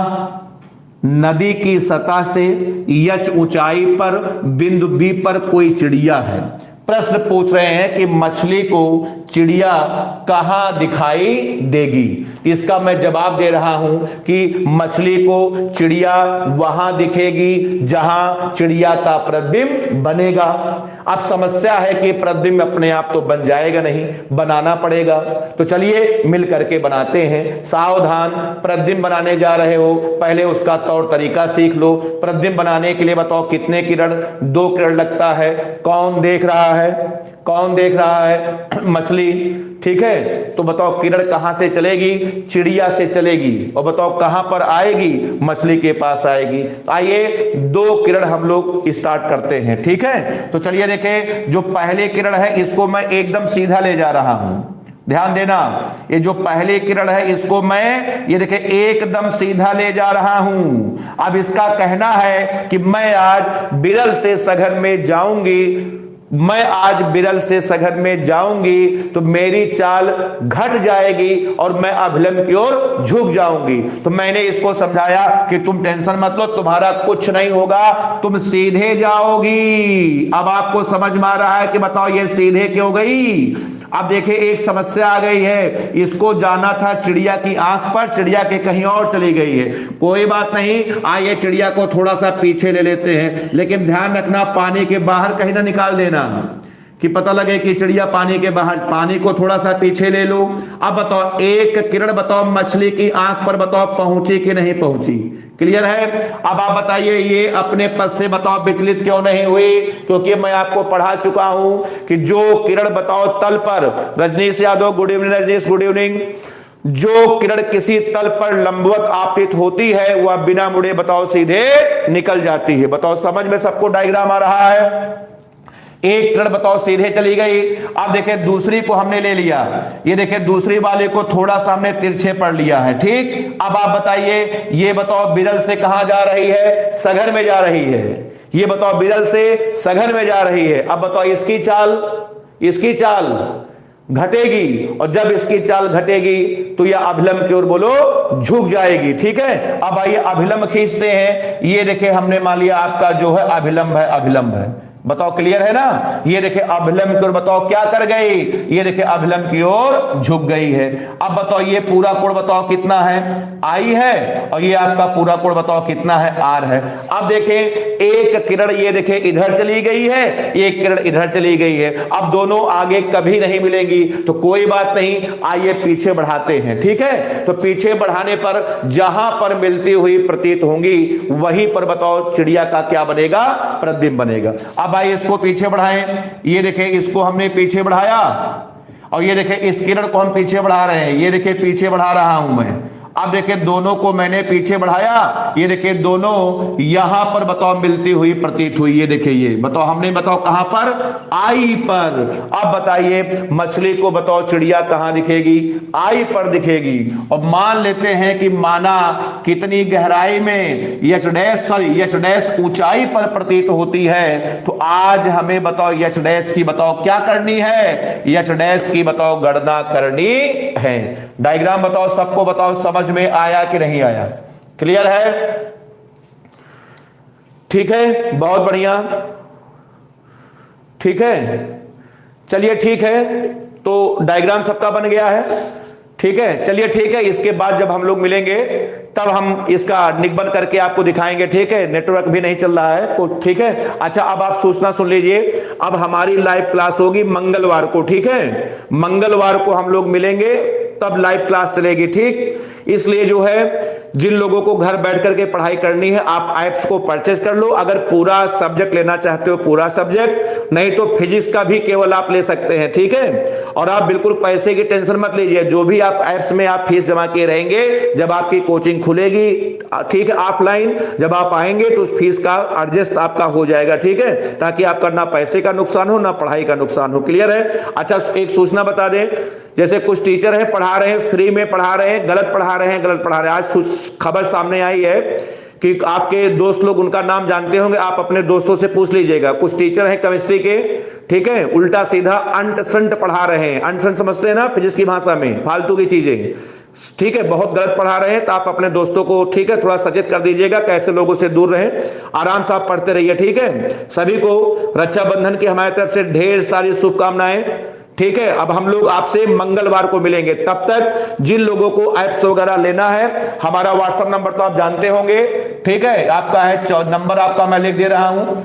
S1: नदी की सतह से यच ऊंचाई पर बिंदु बी पर कोई चिड़िया है। प्रश्न पूछ रहे हैं कि मछली को चिड़िया कहां दिखाई देगी। इसका मैं जवाब दे रहा हूं कि मछली को चिड़िया वहां दिखेगी जहां चिड़िया का प्रतिबिंब बनेगा। अब समस्या है कि प्रतिबिंब अपने आप तो बन जाएगा नहीं, बनाना पड़ेगा। तो चलिए मिल करके बनाते हैं। सावधान, प्रतिबिंब बनाने जा रहे हो, पहले उसका तौर तरीका सीख लो। प्रतिबिंब बनाने के लिए बताओ कितने किरण, 2 किरण लगता है। कौन देख रहा है, कौन देख रहा है, मछली। ठीक है, तो बताओ किरण कहां से चलेगी, चिड़िया से चलेगी, और बताओ कहां पर आएगी, मछली के पास आएगी। आइए 2 किरण हम लोग स्टार्ट करते हैं। ठीक है, तो चलिए देखें, जो पहले किरण है इसको मैं एकदम सीधा ले जा रहा हूं, ध्यान देना। ये जो पहले किरण है इसको मैं ये देखें एकदम सीधा ले जा रहा हूं। अब इसका कहना है कि मैं आज बिरल से सघन में जाऊंगी, मैं आज बिरल से सघन में जाऊंगी तो मेरी चाल घट जाएगी और मैं अभिलंब की ओर झुक जाऊंगी। तो मैंने इसको समझाया कि तुम टेंशन मत लो, तुम्हारा कुछ नहीं होगा, तुम सीधे जाओगी। अब आपको समझ में आ रहा है कि बताओ ये सीधे क्यों गई। अब देखिए एक समस्या आ गई है, इसको जाना था चिड़िया की आंख पर, चिड़िया के कहीं और चली गई है। कोई बात नहीं, आइए चिड़िया को थोड़ा सा पीछे ले लेते हैं, लेकिन ध्यान रखना पानी के बाहर कहीं ना निकाल देना कि पता लगे कि चिड़िया पानी के बाहर। पानी को थोड़ा सा पीछे ले लो। अब बताओ एक किरण बताओ मछली की आंख पर बताओ पहुंची कि नहीं पहुंची? क्लियर है? अब आप बताइए ये अपने पद से बताओ विचलित क्यों नहीं हुई? क्योंकि मैं आपको पढ़ा चुका हूं कि जो किरण बताओ तल पर, Rajnish Yadav good evening, Rajnish good evening, जो किरण किसी तल पर लंबवत आपतित होती है वह बिना मुड़े बताओ सीधे निकल जाती है। बताओ समझ में सबको डायग्राम आ रहा है? एक किरण बताओ सीधे चली गई। अब देखिए दूसरी को हमने ले लिया, ये देखिए दूसरी वाले को थोड़ा सा हमने तिरछे पढ़ लिया है, ठीक। अब आप बताइए ये बताओ बिरल से कहां जा रही है? सघन में जा रही है। ये बताओ बिरल से सघन में जा रही है। अब बताओ इसकी चाल, इसकी चाल घटेगी, और जब इसकी चाल घटेगी तो यह अभिलंब की ओर बोलो झुक जाएगी, ठीक है। अब आइए अभिलंब खींचते हैं। ये देखिए हमने मान लिया आपका जो है अभिलंब है, अभिलंब है। बताओ क्लियर है ना? ये देखिए अभिलंब की ओर बताओ क्या कर गई? ये देखिए अभिलंब की ओर झुक गई है। अब बताओ ये पूरा कोण बताओ कितना है? आई है, और ये आपका पूरा कोण बताओ कितना है? आर है। अब देखिए एक किरण ये देखिए इधर चली गई है, एक किरण इधर चली गई है। अब दोनों आगे कभी नहीं मिलेंगी, तो कोई बात नहीं, आइए पीछे बढ़ाते हैं, ठीक है। तो पीछे बढ़ाने पर जहां पर मिलती हुई प्रतीत होंगी वहीं पर बताओ चिड़िया का क्या बनेगा? प्रतिबिंब बनेगा। अब भाई इसको पीछे बढ़ाएं। ये देखिए इसको हमने पीछे बढ़ाया, और ये देखिए इस किरण को हम पीछे बढ़ा रहे हैं। ये देखिए पीछे बढ़ा रहा हूं मैं। अब देखिए दोनों को मैंने पीछे बढ़ाया, ये देखिए दोनों यहां पर बताओ मिलती हुई प्रतीत हुई। ये देखिए ये बताओ हमने बताओ कहां पर? आई पर। अब बताइए मछली को बताओ चिड़िया कहां दिखेगी? आई पर दिखेगी। और मान लेते हैं कि माना कितनी गहराई में? एच डैश ऊंचाई पर प्रतीत होती है। तो आज हमें बताओ एच डैश की बताओ क्या करनी है? एच डैश की बताओ गणना करनी है। डायग्राम बताओ सबको बताओ समझ में आया कि नहीं आया? क्लियर है? ठीक है, बहुत बढ़िया, ठीक है। चलिए ठीक है, तो डायग्राम सबका बन गया है, ठीक है। चलिए ठीक है, इसके बाद जब हम लोग मिलेंगे तब हम इसका निगमन करके आपको दिखाएंगे, ठीक है। नेटवर्क भी नहीं चल रहा है तो ठीक है। अच्छा अब आप सूचना सुन लीजिए, अब हमारी लाइव क्लास होगी मंगलवार को, ठीक है। मंगलवार को हम लोग मिलेंगे तब लाइव क्लास चलेगी, ठीक। इसलिए जो है जिन लोगों को घर बैठ करके पढ़ाई करनी है आप ऐप्स को परचेज कर लो। अगर पूरा सब्जेक्ट लेना चाहते हो पूरा सब्जेक्ट, नहीं तो फिजिक्स का भी केवल आप ले सकते हैं, ठीक है। और आप बिल्कुल पैसे की टेंशन मत लीजिए, जो भी आप ऐप्स में आप फीस जमा किए रहेंगे, जब आपकी कोचिंग खुलेगी, ठीक है, ऑफलाइन जब आप आएंगे तो उस फीस का एडजस्ट आपका हो जाएगा, ठीक है, ताकि आपका ना पैसे का नुकसान हो ना पढ़ाई का नुकसान हो। क्लियर है? अच्छा एक सूचना बता दें, जैसे कुछ टीचर है पढ़ा रहे हैं, फ्री में पढ़ा रहे हैं, गलत पढ़ा रहे हैं, गलत पढ़ा रहे हैं। आज खबर सामने आई है कि आपके दोस्त लोग, उनका नाम जानते होंगे, आप अपने दोस्तों से पूछ लीजिएगा। कुछ टीचर हैं केमिस्ट्री के, ठीक है, उल्टा सीधा अंट संट पढ़ा रहे हैं। अंट संट समझते हैं ना फिजिक्स की भाषा में, फालतू की चीजें, ठीक है, बहुत गलत पढ़ा रहे हैं। तो आप अपने दोस्तों को, ठीक है, थोड़ा सचेत कर दीजिएगा, कैसे लोगों से दूर रहें। आराम से आप पढ़ते रहिए, ठीक है। सभी को रक्षाबंधन की हमारी तरफ से ढेर सारी शुभकामनाएं, ठीक है। अब हम लोग आपसे मंगलवार को मिलेंगे, तब तक जिन लोगों को ऐप्स वगैरह लेना है, हमारा व्हाट्सएप नंबर तो आप जानते होंगे, ठीक है, आपका है नंबर आपका मैं लिख दे रहा हूं।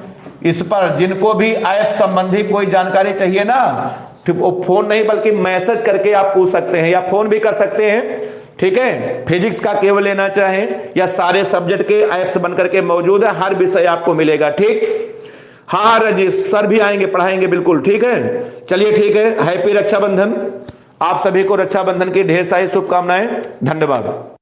S1: इस पर जिनको भी ऐप संबंधी कोई जानकारी चाहिए ना, वो फोन नहीं बल्कि मैसेज करके आप पूछ सकते हैं, या फोन भी कर सकते हैं, ठीक है। फिजिक्स का केवल लेना चाहें या सारे सब्जेक्ट के ऐप्स बनकर के मौजूद है, हर विषय आपको मिलेगा, ठीक। हाँ रजीश सर भी आएंगे, पढ़ाएंगे बिल्कुल, ठीक है। चलिए ठीक है, हैप्पी रक्षाबंधन। आप सभी को रक्षाबंधन की ढेर सारी शुभकामनाएं। धन्यवाद।